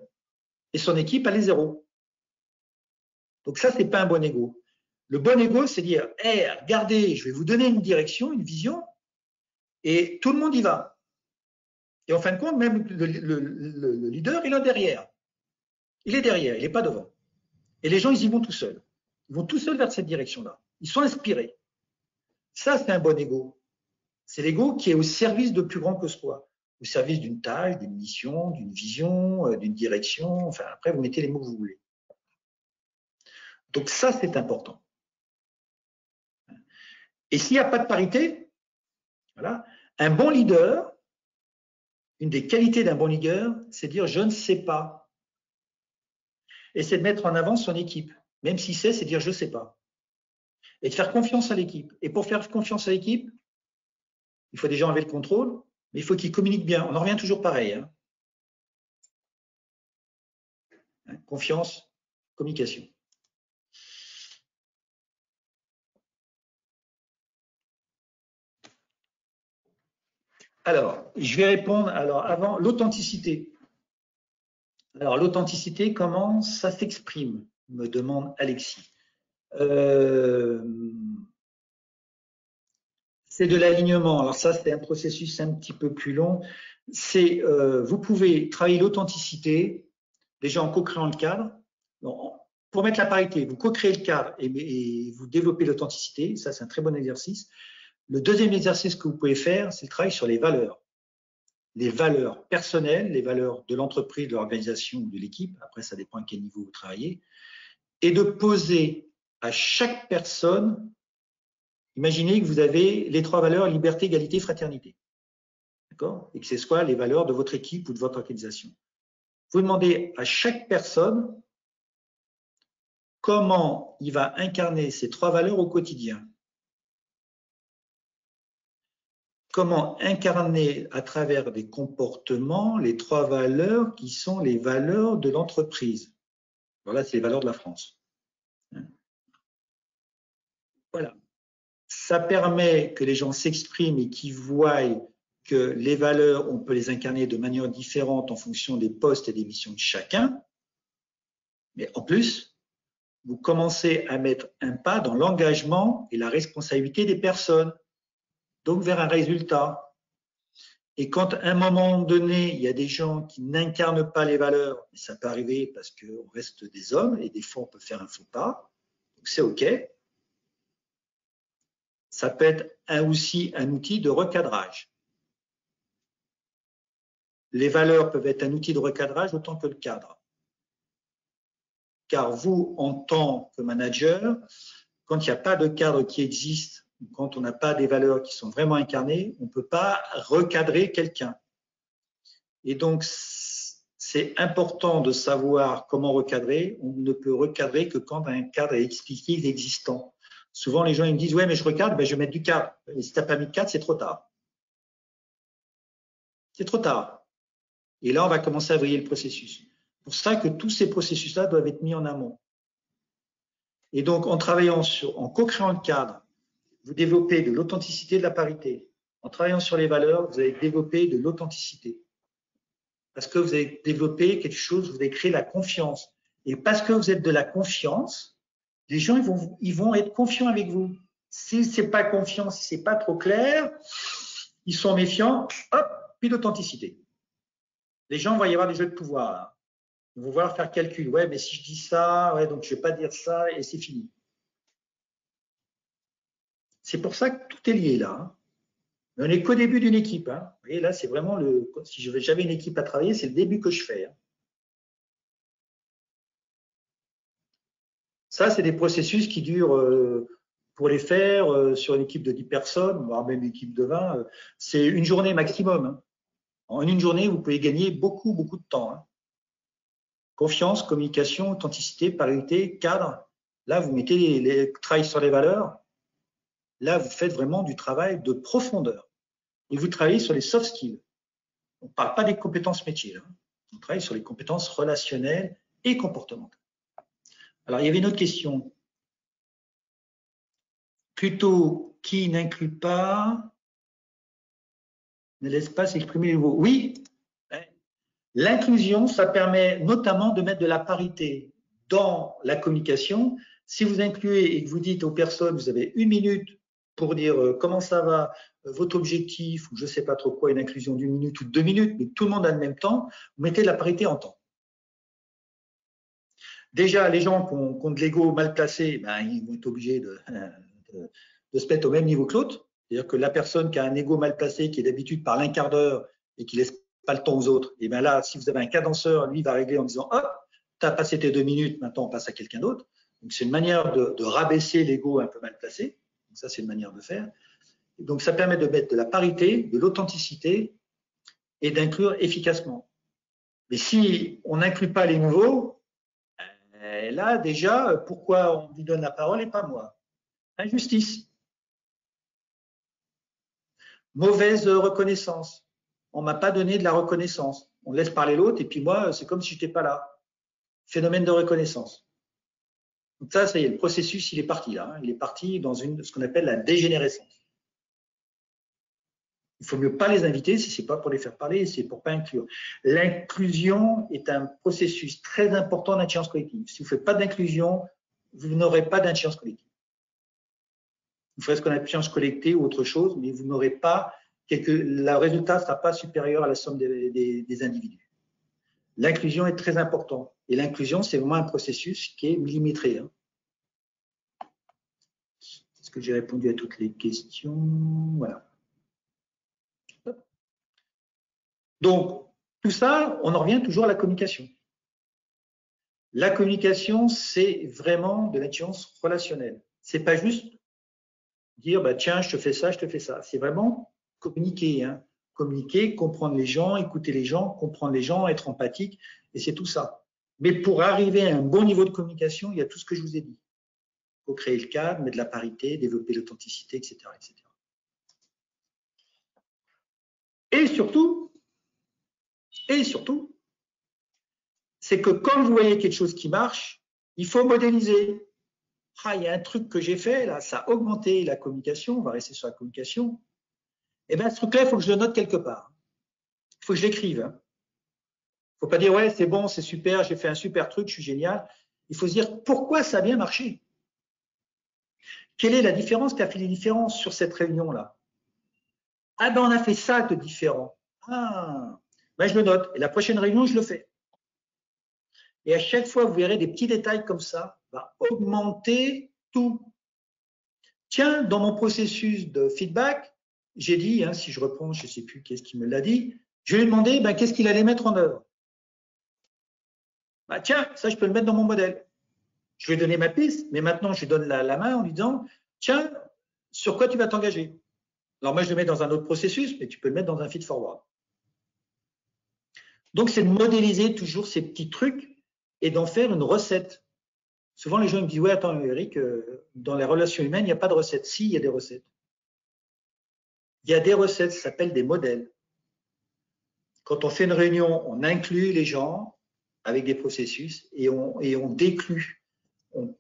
Et son équipe, elle est zéro. Donc ça, c'est pas un bon ego. Le bon ego, c'est dire, regardez, je vais vous donner une direction, une vision, et tout le monde y va. Et en fin de compte, même le leader, il est derrière. Il est derrière, il n'est pas devant. Et les gens, ils y vont tout seuls. Ils vont tout seuls vers cette direction-là. Ils sont inspirés. Ça, c'est un bon ego. C'est l'ego qui est au service de plus grand que soi, au service d'une tâche, d'une mission, d'une vision, d'une direction. Enfin, après, vous mettez les mots que vous voulez. Donc ça, c'est important. Et s'il n'y a pas de parité, voilà, un bon leader, une des qualités d'un bon leader, c'est de dire je ne sais pas. Et c'est de mettre en avant son équipe. Même s'il sait, c'est de dire je ne sais pas. Et de faire confiance à l'équipe. Et pour faire confiance à l'équipe, il faut déjà enlever le contrôle, mais il faut qu'il communique bien. On en revient toujours pareil. Confiance, communication. Alors, je vais répondre. Alors, avant, l'authenticité. Alors, l'authenticité, comment ça s'exprime, me demande Alexis. C'est de l'alignement. Alors ça, c'est un processus un petit peu plus long. vous pouvez travailler l'authenticité déjà en co-créant le cadre. Pour mettre la parité, vous co-créez le cadre et vous développez l'authenticité. Ça, c'est un très bon exercice. Le deuxième exercice que vous pouvez faire, c'est le travail sur les valeurs. Les valeurs personnelles, les valeurs de l'entreprise, de l'organisation ou de l'équipe. Après, ça dépend à quel niveau vous travaillez. Et de poser à chaque personne, imaginez que vous avez les 3 valeurs, liberté, égalité, fraternité. D'accord? Et que ce soit les valeurs de votre équipe ou de votre organisation. Vous demandez à chaque personne comment il va incarner ces 3 valeurs au quotidien. Comment incarner à travers des comportements les 3 valeurs qui sont les valeurs de l'entreprise. Voilà, c'est les valeurs de la France. Voilà. Ça permet que les gens s'expriment et qu'ils voient que les valeurs, on peut les incarner de manière différente en fonction des postes et des missions de chacun. Mais en plus, vous commencez à mettre un pas dans l'engagement et la responsabilité des personnes, donc vers un résultat. Et quand à un moment donné, il y a des gens qui n'incarnent pas les valeurs, et ça peut arriver parce qu'on reste des hommes et des fois on peut faire un faux pas, donc c'est OK. Ça peut être aussi un outil de recadrage. Les valeurs peuvent être un outil de recadrage autant que le cadre. Car vous, en tant que manager, quand il n'y a pas de cadre qui existe, quand on n'a pas des valeurs qui sont vraiment incarnées, on ne peut pas recadrer quelqu'un. Et donc, c'est important de savoir comment recadrer. On ne peut recadrer que quand un cadre est expliqué, il est existant. Souvent, les gens ils me disent « Ouais, mais je recadre, ben, je vais mettre du cadre. » Et si tu n'as pas mis de cadre, c'est trop tard. C'est trop tard. Et là, on va commencer à vriller le processus. C'est pour ça que tous ces processus-là doivent être mis en amont. Et donc, en travaillant en co-créant le cadre, vous développez de l'authenticité, de la parité. En travaillant sur les valeurs, vous allez développer de l'authenticité. Parce que vous avez développé quelque chose, vous avez créé la confiance. Et parce que vous êtes de la confiance, les gens ils vont être confiants avec vous. Si c'est pas confiant, si c'est pas trop clair, ils sont méfiants, hop, puis l'authenticité. Les gens vont y avoir des jeux de pouvoir. Là. Ils vont vouloir faire calcul. Ouais, mais si je dis ça, ouais, donc je vais pas dire ça et c'est fini. C'est pour ça que tout est lié là. Hein. On n'est qu'au début d'une équipe. Hein. Vous voyez, là, c'est vraiment si j'avais une équipe à travailler, c'est le début que je fais. Hein. Ça, c'est des processus qui durent, pour les faire, sur une équipe de 10 personnes, voire même une équipe de 20, c'est une journée maximum. Hein. En une journée, vous pouvez gagner beaucoup, beaucoup de temps. Hein. Confiance, communication, authenticité, parité, cadre. Là, vous mettez les travail sur les valeurs. Là, vous faites vraiment du travail de profondeur. Et vous travaillez sur les soft skills. On ne parle pas des compétences métiers. Hein. On travaille sur les compétences relationnelles et comportementales. Alors, il y avait une autre question. Plutôt, qui n'inclut pas, ne laisse pas s'exprimer les mots. Oui, l'inclusion, ça permet notamment de mettre de la parité dans la communication. Si vous incluez et que vous dites aux personnes, vous avez 1 minute pour dire comment ça va, votre objectif, ou je ne sais pas trop quoi, une inclusion d'1 minute ou de 2 minutes, mais tout le monde a le même temps, vous mettez de la parité en temps. Déjà, les gens qui ont de l'ego mal placé, ben, ils vont être obligés de se mettre au même niveau que l'autre. C'est-à-dire que la personne qui a un ego mal placé, qui est d'habitude par l'un quart d'heure et qui laisse pas le temps aux autres, et bien là, si vous avez un cadenceur, lui, il va régler en disant « Hop, tu as passé tes 2 minutes, maintenant on passe à quelqu'un d'autre ». Donc, c'est une manière de rabaisser l'ego un peu mal placé. Donc, ça, c'est une manière de faire. Donc, ça permet de mettre de la parité, de l'authenticité et d'inclure efficacement. Mais si on n'inclut pas les nouveaux, là, déjà, pourquoi on lui donne la parole et pas moi? Injustice. Mauvaise reconnaissance. On ne m'a pas donné de la reconnaissance. On laisse parler l'autre et puis moi, c'est comme si je n'étais pas là. Phénomène de reconnaissance. Donc ça y est, le processus, il est parti là. Hein. Il est parti dans ce qu'on appelle la dégénérescence. Il faut mieux pas les inviter si c'est pas pour les faire parler, c'est pour pas inclure. L'inclusion est un processus très important d'intelligence collective. Si vous ne faites pas d'inclusion, vous n'aurez pas d'intelligence collective. Vous ferez ce qu'on appelle intelligence collective ou autre chose, mais vous n'aurez pas le résultat ne sera pas supérieur à la somme des individus. L'inclusion est très importante. Et l'inclusion, c'est vraiment un processus qui est millimétré. Hein. Est-ce que j'ai répondu à toutes les questions? Voilà. Donc, tout ça, on en revient toujours à la communication. La communication, c'est vraiment de l'intelligence relationnelle. C'est pas juste dire, bah, tiens, je te fais ça, je te fais ça. C'est vraiment communiquer. Hein. Communiquer, comprendre les gens, écouter les gens, comprendre les gens, être empathique, et c'est tout ça. Mais pour arriver à un bon niveau de communication, il y a tout ce que je vous ai dit. Il faut créer le cadre, mettre de la parité, développer l'authenticité, etc., etc. Et surtout, c'est que quand vous voyez quelque chose qui marche, il faut modéliser. Ah, il y a un truc que j'ai fait, là, ça a augmenté la communication, on va rester sur la communication. Eh bien, ce truc-là, il faut que je le note quelque part. Il faut que je l'écrive. Il ne faut pas dire, ouais, c'est bon, c'est super, j'ai fait un super truc, je suis génial. Il faut se dire, pourquoi ça a bien marché? Quelle est la différence qui a fait les différences sur cette réunion-là? Ah ben, on a fait ça de différent. Ah, ben, je le note. Et la prochaine réunion, je le fais. Et à chaque fois, vous verrez des petits détails comme ça, va augmenter tout. Tiens, dans mon processus de feedback, j'ai dit, hein, si je reprends, je ne sais plus qu'est-ce qui me l'a dit, je lui ai demandé ben, qu'est-ce qu'il allait mettre en œuvre. Ben, tiens, ça, je peux le mettre dans mon modèle. Je lui ai donné ma piste, mais maintenant, je lui donne la main en lui disant, tiens, sur quoi tu vas t'engager? Alors moi, je le mets dans un autre processus, mais tu peux le mettre dans un feed-forward. Donc, c'est de modéliser toujours ces petits trucs et d'en faire une recette. Souvent, les gens me disent, ouais, attends, Eric, dans les relations humaines, il n'y a pas de recette. Si, il y a des recettes. Il y a des recettes, ça s'appelle des modèles. Quand on fait une réunion, on inclut les gens avec des processus et on déclut. On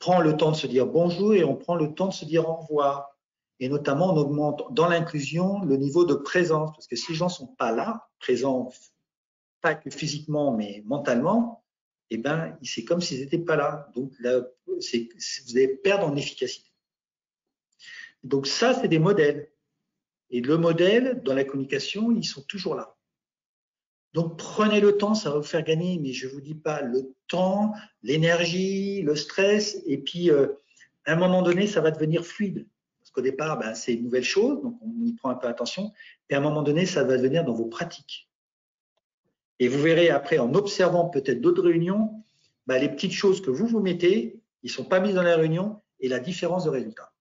prend le temps de se dire bonjour et on prend le temps de se dire au revoir. Et notamment, on augmente dans l'inclusion le niveau de présence. Parce que si les gens ne sont pas là, présents, pas que physiquement, mais mentalement, eh ben, c'est comme s'ils n'étaient pas là. Donc, là, vous allez perdre en efficacité. Donc, ça, c'est des modèles. Et le modèle, dans la communication, ils sont toujours là. Donc, prenez le temps, ça va vous faire gagner, mais je ne vous dis pas le temps, l'énergie, le stress, et puis, à un moment donné, ça va devenir fluide. Parce qu'au départ, ben, c'est une nouvelle chose, donc on y prend un peu attention, et à un moment donné, ça va devenir dans vos pratiques. Et vous verrez après, en observant peut-être d'autres réunions, ben, les petites choses que vous mettez, ils ne sont pas mises dans la réunion, et la différence de résultat.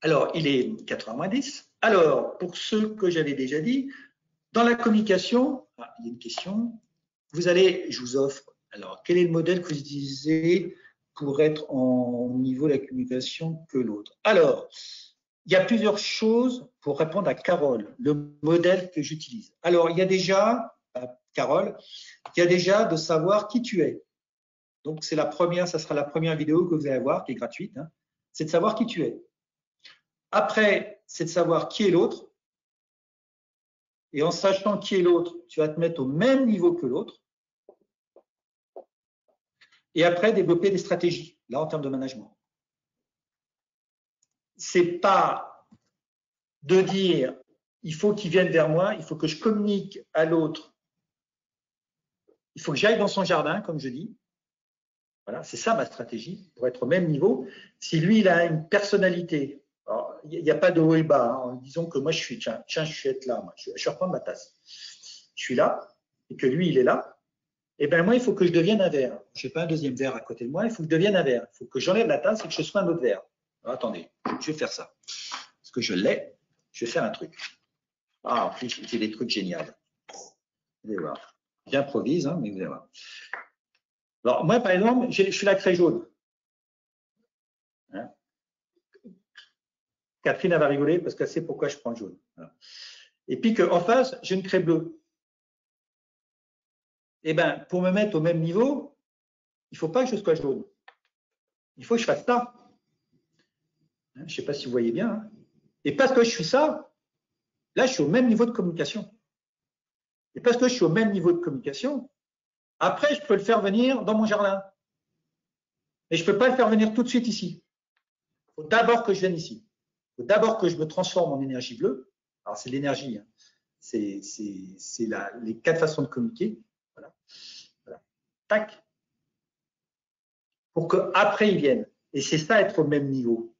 Alors, il est 4h moins 10. Alors, pour ceux que j'avais déjà dit, dans la communication, il y a une question, je vous offre, alors, quel est le modèle que vous utilisez pour être en niveau de la communication que l'autre? Alors, il y a plusieurs choses pour répondre à Carole, le modèle que j'utilise. Alors, il y a déjà, Carole, il y a déjà de savoir qui tu es. Donc, c'est la première, ça sera la première vidéo que vous allez voir, qui est gratuite, hein, c'est de savoir qui tu es. Après, c'est de savoir qui est l'autre. Et en sachant qui est l'autre, tu vas te mettre au même niveau que l'autre. Et après, développer des stratégies, là, en termes de management. C'est pas de dire, il faut qu'il vienne vers moi, il faut que je communique à l'autre. Il faut que j'aille dans son jardin, comme je dis. Voilà, c'est ça ma stratégie, pour être au même niveau. Si lui, il a une personnalité, il n'y a pas de haut et bas. Hein. Disons que moi, je suis, tiens, je suis être là. Moi. Je vais reprendre ma tasse. Je suis là et que lui, il est là. Et bien, moi, il faut que je devienne un verre. Je n'ai pas un deuxième verre à côté de moi. Il faut que je devienne un verre. Il faut que j'enlève la tasse et que je sois un autre verre. Alors, attendez, je vais faire ça. Parce que je l'ai. Je vais faire un truc. Ah, en plus, j'ai des trucs géniaux. Vous allez voir. J'improvise, hein, mais vous allez voir. Alors, moi, par exemple, je suis la craie jaune. Hein? Catherine, elle va rigoler parce qu'elle sait pourquoi je prends le jaune. Voilà. Et puis qu'en face, j'ai une craie bleue. Eh bien, pour me mettre au même niveau, il ne faut pas que je sois jaune. Il faut que je fasse ça. Je ne sais pas si vous voyez bien. Hein. Et parce que je suis ça, là, je suis au même niveau de communication. Et parce que je suis au même niveau de communication, après, je peux le faire venir dans mon jardin. Mais je ne peux pas le faire venir tout de suite ici. faut d'abord que je vienne ici. Il faut d'abord que je me transforme en énergie bleue. Alors, c'est l'énergie. Hein. C'est les 4 façons de communiquer. Voilà. Voilà. Tac. Pour qu'après, ils viennent. Et c'est ça, être au même niveau.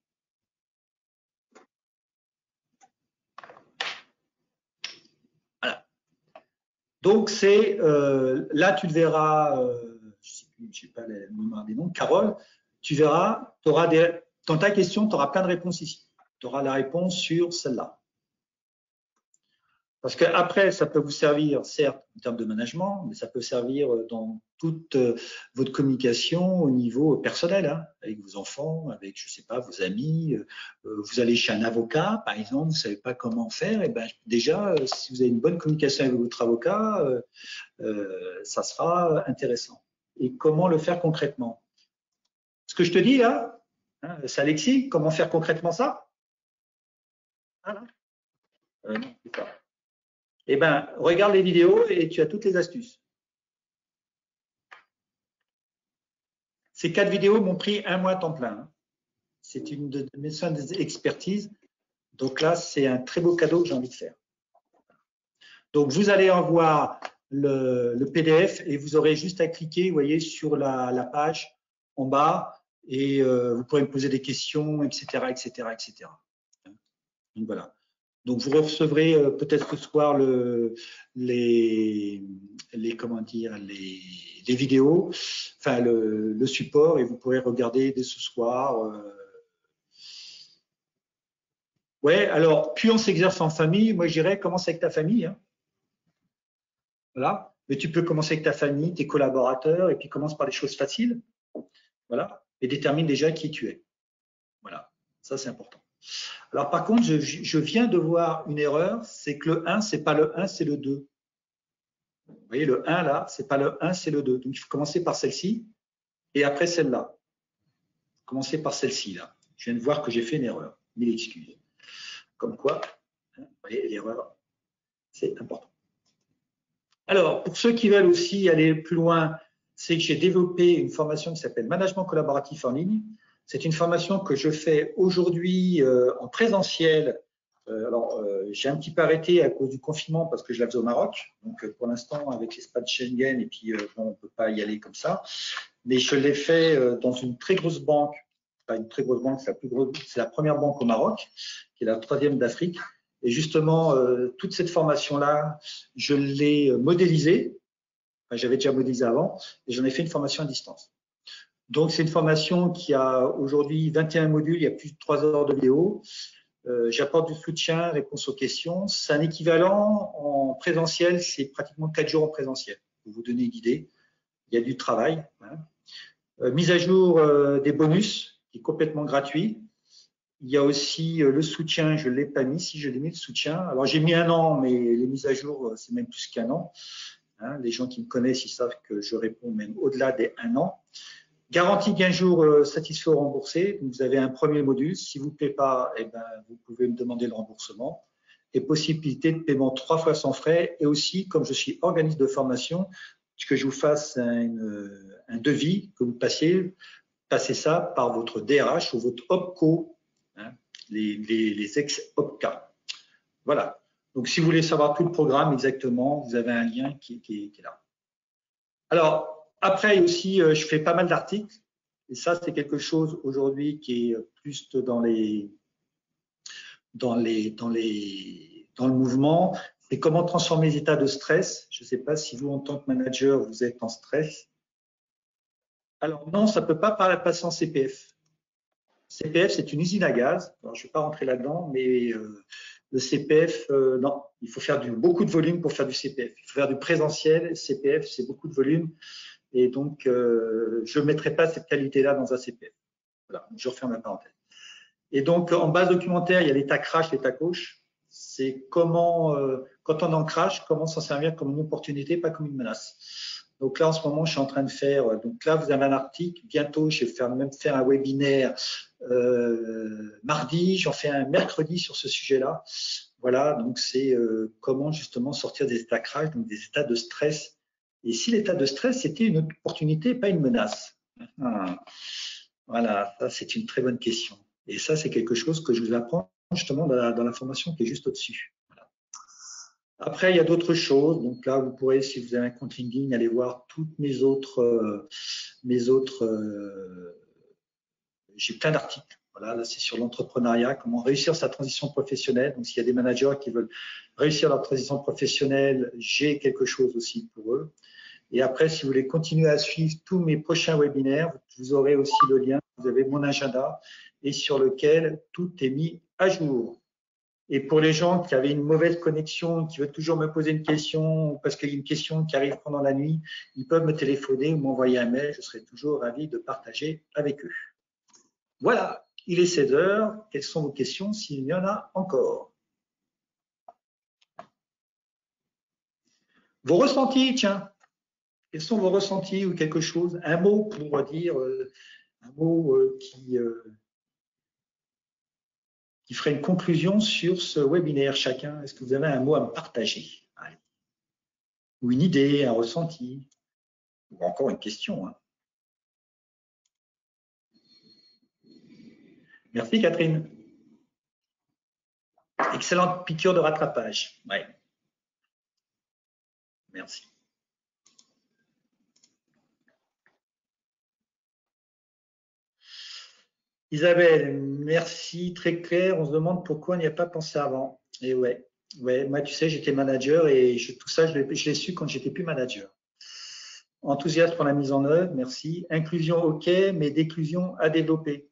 Voilà. Donc, c'est là, tu le verras, je ne sais pas le mémoire des noms, Carole, tu verras, dans ta question, tu auras plein de réponses ici. Tu auras la réponse sur celle-là. Parce qu'après, ça peut vous servir, certes, en termes de management, mais ça peut servir dans toute votre communication au niveau personnel, hein, avec vos enfants, avec, je ne sais pas, vos amis. Vous allez chez un avocat, par exemple, vous ne savez pas comment faire. Et ben, déjà, si vous avez une bonne communication avec votre avocat, ça sera intéressant. Et comment le faire concrètement? Ce que je te dis là, hein, c'est Alexis, comment faire concrètement ça? Voilà. Non, c'est ça. Eh bien, regarde les vidéos et tu as toutes les astuces. Ces 4 vidéos m'ont pris 1 mois à temps plein. Hein. C'est une de mes expertises. Donc là, c'est un très beau cadeau que j'ai envie de faire. Donc, vous allez avoir le PDF et vous aurez juste à cliquer, vous voyez, sur la page en bas et vous pourrez me poser des questions, etc., etc., etc. Donc, voilà. Donc, vous recevrez peut-être ce soir les vidéos, enfin le support, et vous pourrez regarder dès ce soir. Ouais, alors, puis on s'exerce en famille. Moi, je dirais, commence avec ta famille. Hein. Voilà. Mais tu peux commencer avec ta famille, tes collaborateurs, et puis commence par les choses faciles. Voilà. Et détermine déjà qui tu es. Voilà. Ça, c'est important. Alors, par contre, je viens de voir une erreur, c'est que le 1, ce n'est pas le 1, c'est le 2. Vous voyez, le 1 là, ce n'est pas le 1, c'est le 2. Donc, il faut commencer par celle-ci et après celle-là. Commencer par celle-ci là. Je viens de voir que j'ai fait une erreur. Mille excuses. Comme quoi, hein, vous voyez, l'erreur, c'est important. Alors, pour ceux qui veulent aussi aller plus loin, c'est que j'ai développé une formation qui s'appelle Management collaboratif en ligne. C'est une formation que je fais aujourd'hui en présentiel. J'ai un petit peu arrêté à cause du confinement parce que je la faisais au Maroc. Donc, pour l'instant, avec l'espace Schengen, et puis bon, on ne peut pas y aller comme ça. Mais je l'ai fait dans une très grosse banque. Pas une très grosse banque, c'est la première banque au Maroc, qui est la 3e d'Afrique. Et justement, toute cette formation-là, je l'ai modélisée. Enfin, j'avais déjà modélisé avant, et j'en ai fait une formation à distance. Donc, c'est une formation qui a aujourd'hui 21 modules, il y a plus de 3 heures de vidéo. J'apporte du soutien, réponse aux questions. C'est un équivalent en présentiel, c'est pratiquement 4 jours en présentiel. Pour vous donner une idée, il y a du travail. Hein. Mise à jour des bonus, qui est complètement gratuit. Il y a aussi le soutien, je ne l'ai pas mis, si je l'ai mis le soutien. Alors, j'ai mis 1 an, mais les mises à jour, c'est même plus qu'1 an. Hein, les gens qui me connaissent, ils savent que je réponds même au-delà des 1 an. Garantie d'1 jour satisfait ou remboursé. Donc, vous avez un premier module. Si vous ne plaît pas, eh ben, vous pouvez me demander le remboursement. Et possibilité de paiement 3 fois sans frais. Et aussi, comme je suis organisme de formation, que je vous fasse un devis, que vous passez ça par votre DRH ou votre OPCO, hein, les ex-OPCA. Voilà. Donc, si vous voulez savoir tout le programme exactement, vous avez un lien qui est là. Alors, après aussi, je fais pas mal d'articles. Et ça, c'est quelque chose aujourd'hui qui est plus dans le mouvement. C'est comment transformer les états de stress. Je ne sais pas si vous, en tant que manager, vous êtes en stress. Alors non, ça ne peut pas passer en CPF. CPF, c'est une usine à gaz. Alors, je ne vais pas rentrer là-dedans, mais le CPF, non. Il faut faire beaucoup de volume pour faire du CPF. Il faut faire du présentiel. CPF, c'est beaucoup de volume. Et donc, je ne mettrai pas cette qualité-là dans un CPF. Voilà, je referme la parenthèse. Et donc, en base documentaire, il y a l'état crash, l'état coach. C'est comment, quand on en crash, comment s'en servir comme une opportunité, pas comme une menace. Donc là, en ce moment, je suis en train de faire, donc là, vous avez un article. Bientôt, je vais même faire un webinaire mardi. J'en fais un mercredi sur ce sujet-là. Voilà, donc c'est comment justement sortir des états crash, donc des états de stress. Et si l'état de stress, c'était une opportunité, pas une menace? Voilà, ça c'est une très bonne question. Et ça, c'est quelque chose que je vous apprends justement dans la formation qui est juste au-dessus. Voilà. Après, il y a d'autres choses. Donc là, vous pourrez, si vous avez un compte LinkedIn, aller voir toutes mes autres j'ai plein d'articles. Voilà, là, c'est sur l'entrepreneuriat, comment réussir sa transition professionnelle. Donc, s'il y a des managers qui veulent réussir leur transition professionnelle, j'ai quelque chose aussi pour eux. Et après, si vous voulez continuer à suivre tous mes prochains webinaires, vous aurez aussi le lien. Vous avez mon agenda et sur lequel tout est mis à jour. Et pour les gens qui avaient une mauvaise connexion, qui veulent toujours me poser une question, parce qu'il y a une question qui arrive pendant la nuit, ils peuvent me téléphoner ou m'envoyer un mail. Je serai toujours ravi de partager avec eux. Voilà, il est 16 heures. Quelles sont vos questions s'il y en a encore? Vos ressentis, tiens. Quels sont vos ressentis ou quelque chose? Un mot pour dire, un mot qui ferait une conclusion sur ce webinaire chacun. Est-ce que vous avez un mot à me partager? Allez. Ou une idée, un ressenti, ou encore une question. Hein. Merci Catherine. Excellente piqûre de rattrapage. Ouais. Merci. Isabelle, merci, très clair. On se demande pourquoi on n'y a pas pensé avant. Et ouais, moi tu sais, j'étais manager et tout ça, je l'ai su quand j'étais plus manager. Enthousiasme pour la mise en œuvre, merci. Inclusion, ok, mais déclusion à développer.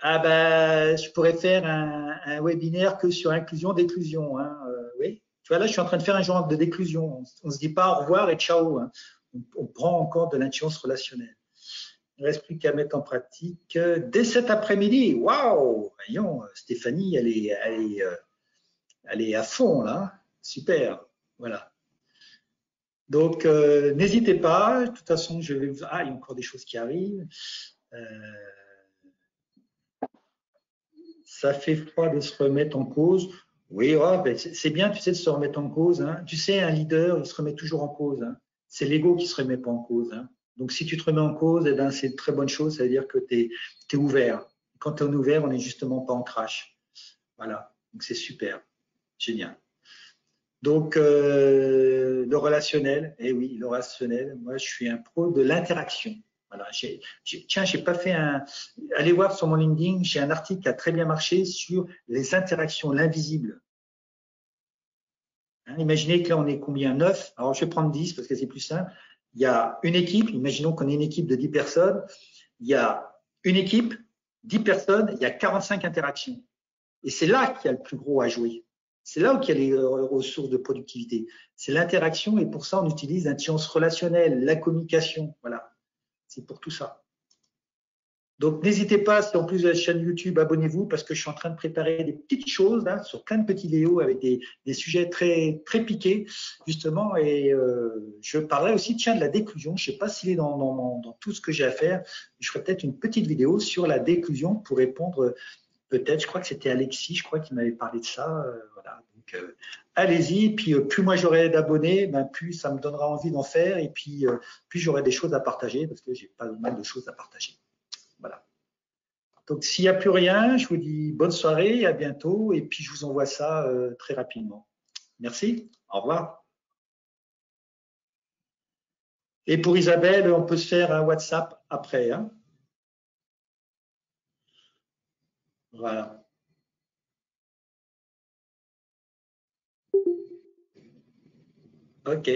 Ah ben, je pourrais faire un webinaire que sur inclusion, déclusion. Hein, oui, tu vois là, je suis en train de faire un genre de déclusion. On ne se dit pas au revoir et ciao. Hein. On prend encore de l'intelligence relationnelle. Il ne reste plus qu'à mettre en pratique dès cet après-midi. Waouh! Voyons, Stéphanie, elle est à fond là. Super. Voilà. Donc, n'hésitez pas. De toute façon, je vais vous. Ah, il y a encore des choses qui arrivent. Ça fait froid de se remettre en cause. Oui, ouais, ben c'est bien, tu sais, de se remettre en cause. Hein. Tu sais, un leader, il se remet toujours en cause. Hein. C'est l'ego qui se remet pas en cause. Hein. Donc, si tu te remets en cause, eh ben, c'est une très bonne chose. Ça veut dire que tu es ouvert. Quand tu es ouvert, on n'est justement pas en crash. Voilà. Donc, c'est super. Génial. Donc, le relationnel. Eh oui, le relationnel. Moi, je suis un pro de l'interaction. Voilà. Tiens, j'ai pas fait un. Allez voir sur mon LinkedIn, j'ai un article qui a très bien marché sur les interactions, l'invisible. Hein, imaginez que là, on est combien? 9. Alors, je vais prendre 10 parce que c'est plus simple. Il y a une équipe. Imaginons qu'on ait une équipe de 10 personnes. Il y a une équipe, 10 personnes. Il y a 45 interactions. Et c'est là qu'il y a le plus gros à jouer. C'est là où il y a les ressources de productivité. C'est l'interaction et pour ça, on utilise l'intelligence relationnelle, la communication. Voilà. C'est pour tout ça. Donc, n'hésitez pas, si en plus de la chaîne YouTube, abonnez-vous parce que je suis en train de préparer des petites choses là, sur plein de petits vidéos avec des sujets très, très piqués, justement. Et je parlerai aussi, tiens, de la déclusion. Je ne sais pas s'il est dans tout ce que j'ai à faire. Je ferai peut-être une petite vidéo sur la déclusion pour répondre, peut-être, je crois que c'était Alexis, je crois qu'il m'avait parlé de ça. Voilà. Donc, allez-y. Puis, plus moi j'aurai d'abonnés, ben, plus ça me donnera envie d'en faire. Et puis, plus j'aurai des choses à partager parce que j'ai pas mal de choses à partager. Voilà. Donc, s'il n'y a plus rien, je vous dis bonne soirée, à bientôt, et puis je vous envoie ça très rapidement. Merci, au revoir. Et pour Isabelle, on peut se faire un WhatsApp après. Hein. Voilà. OK.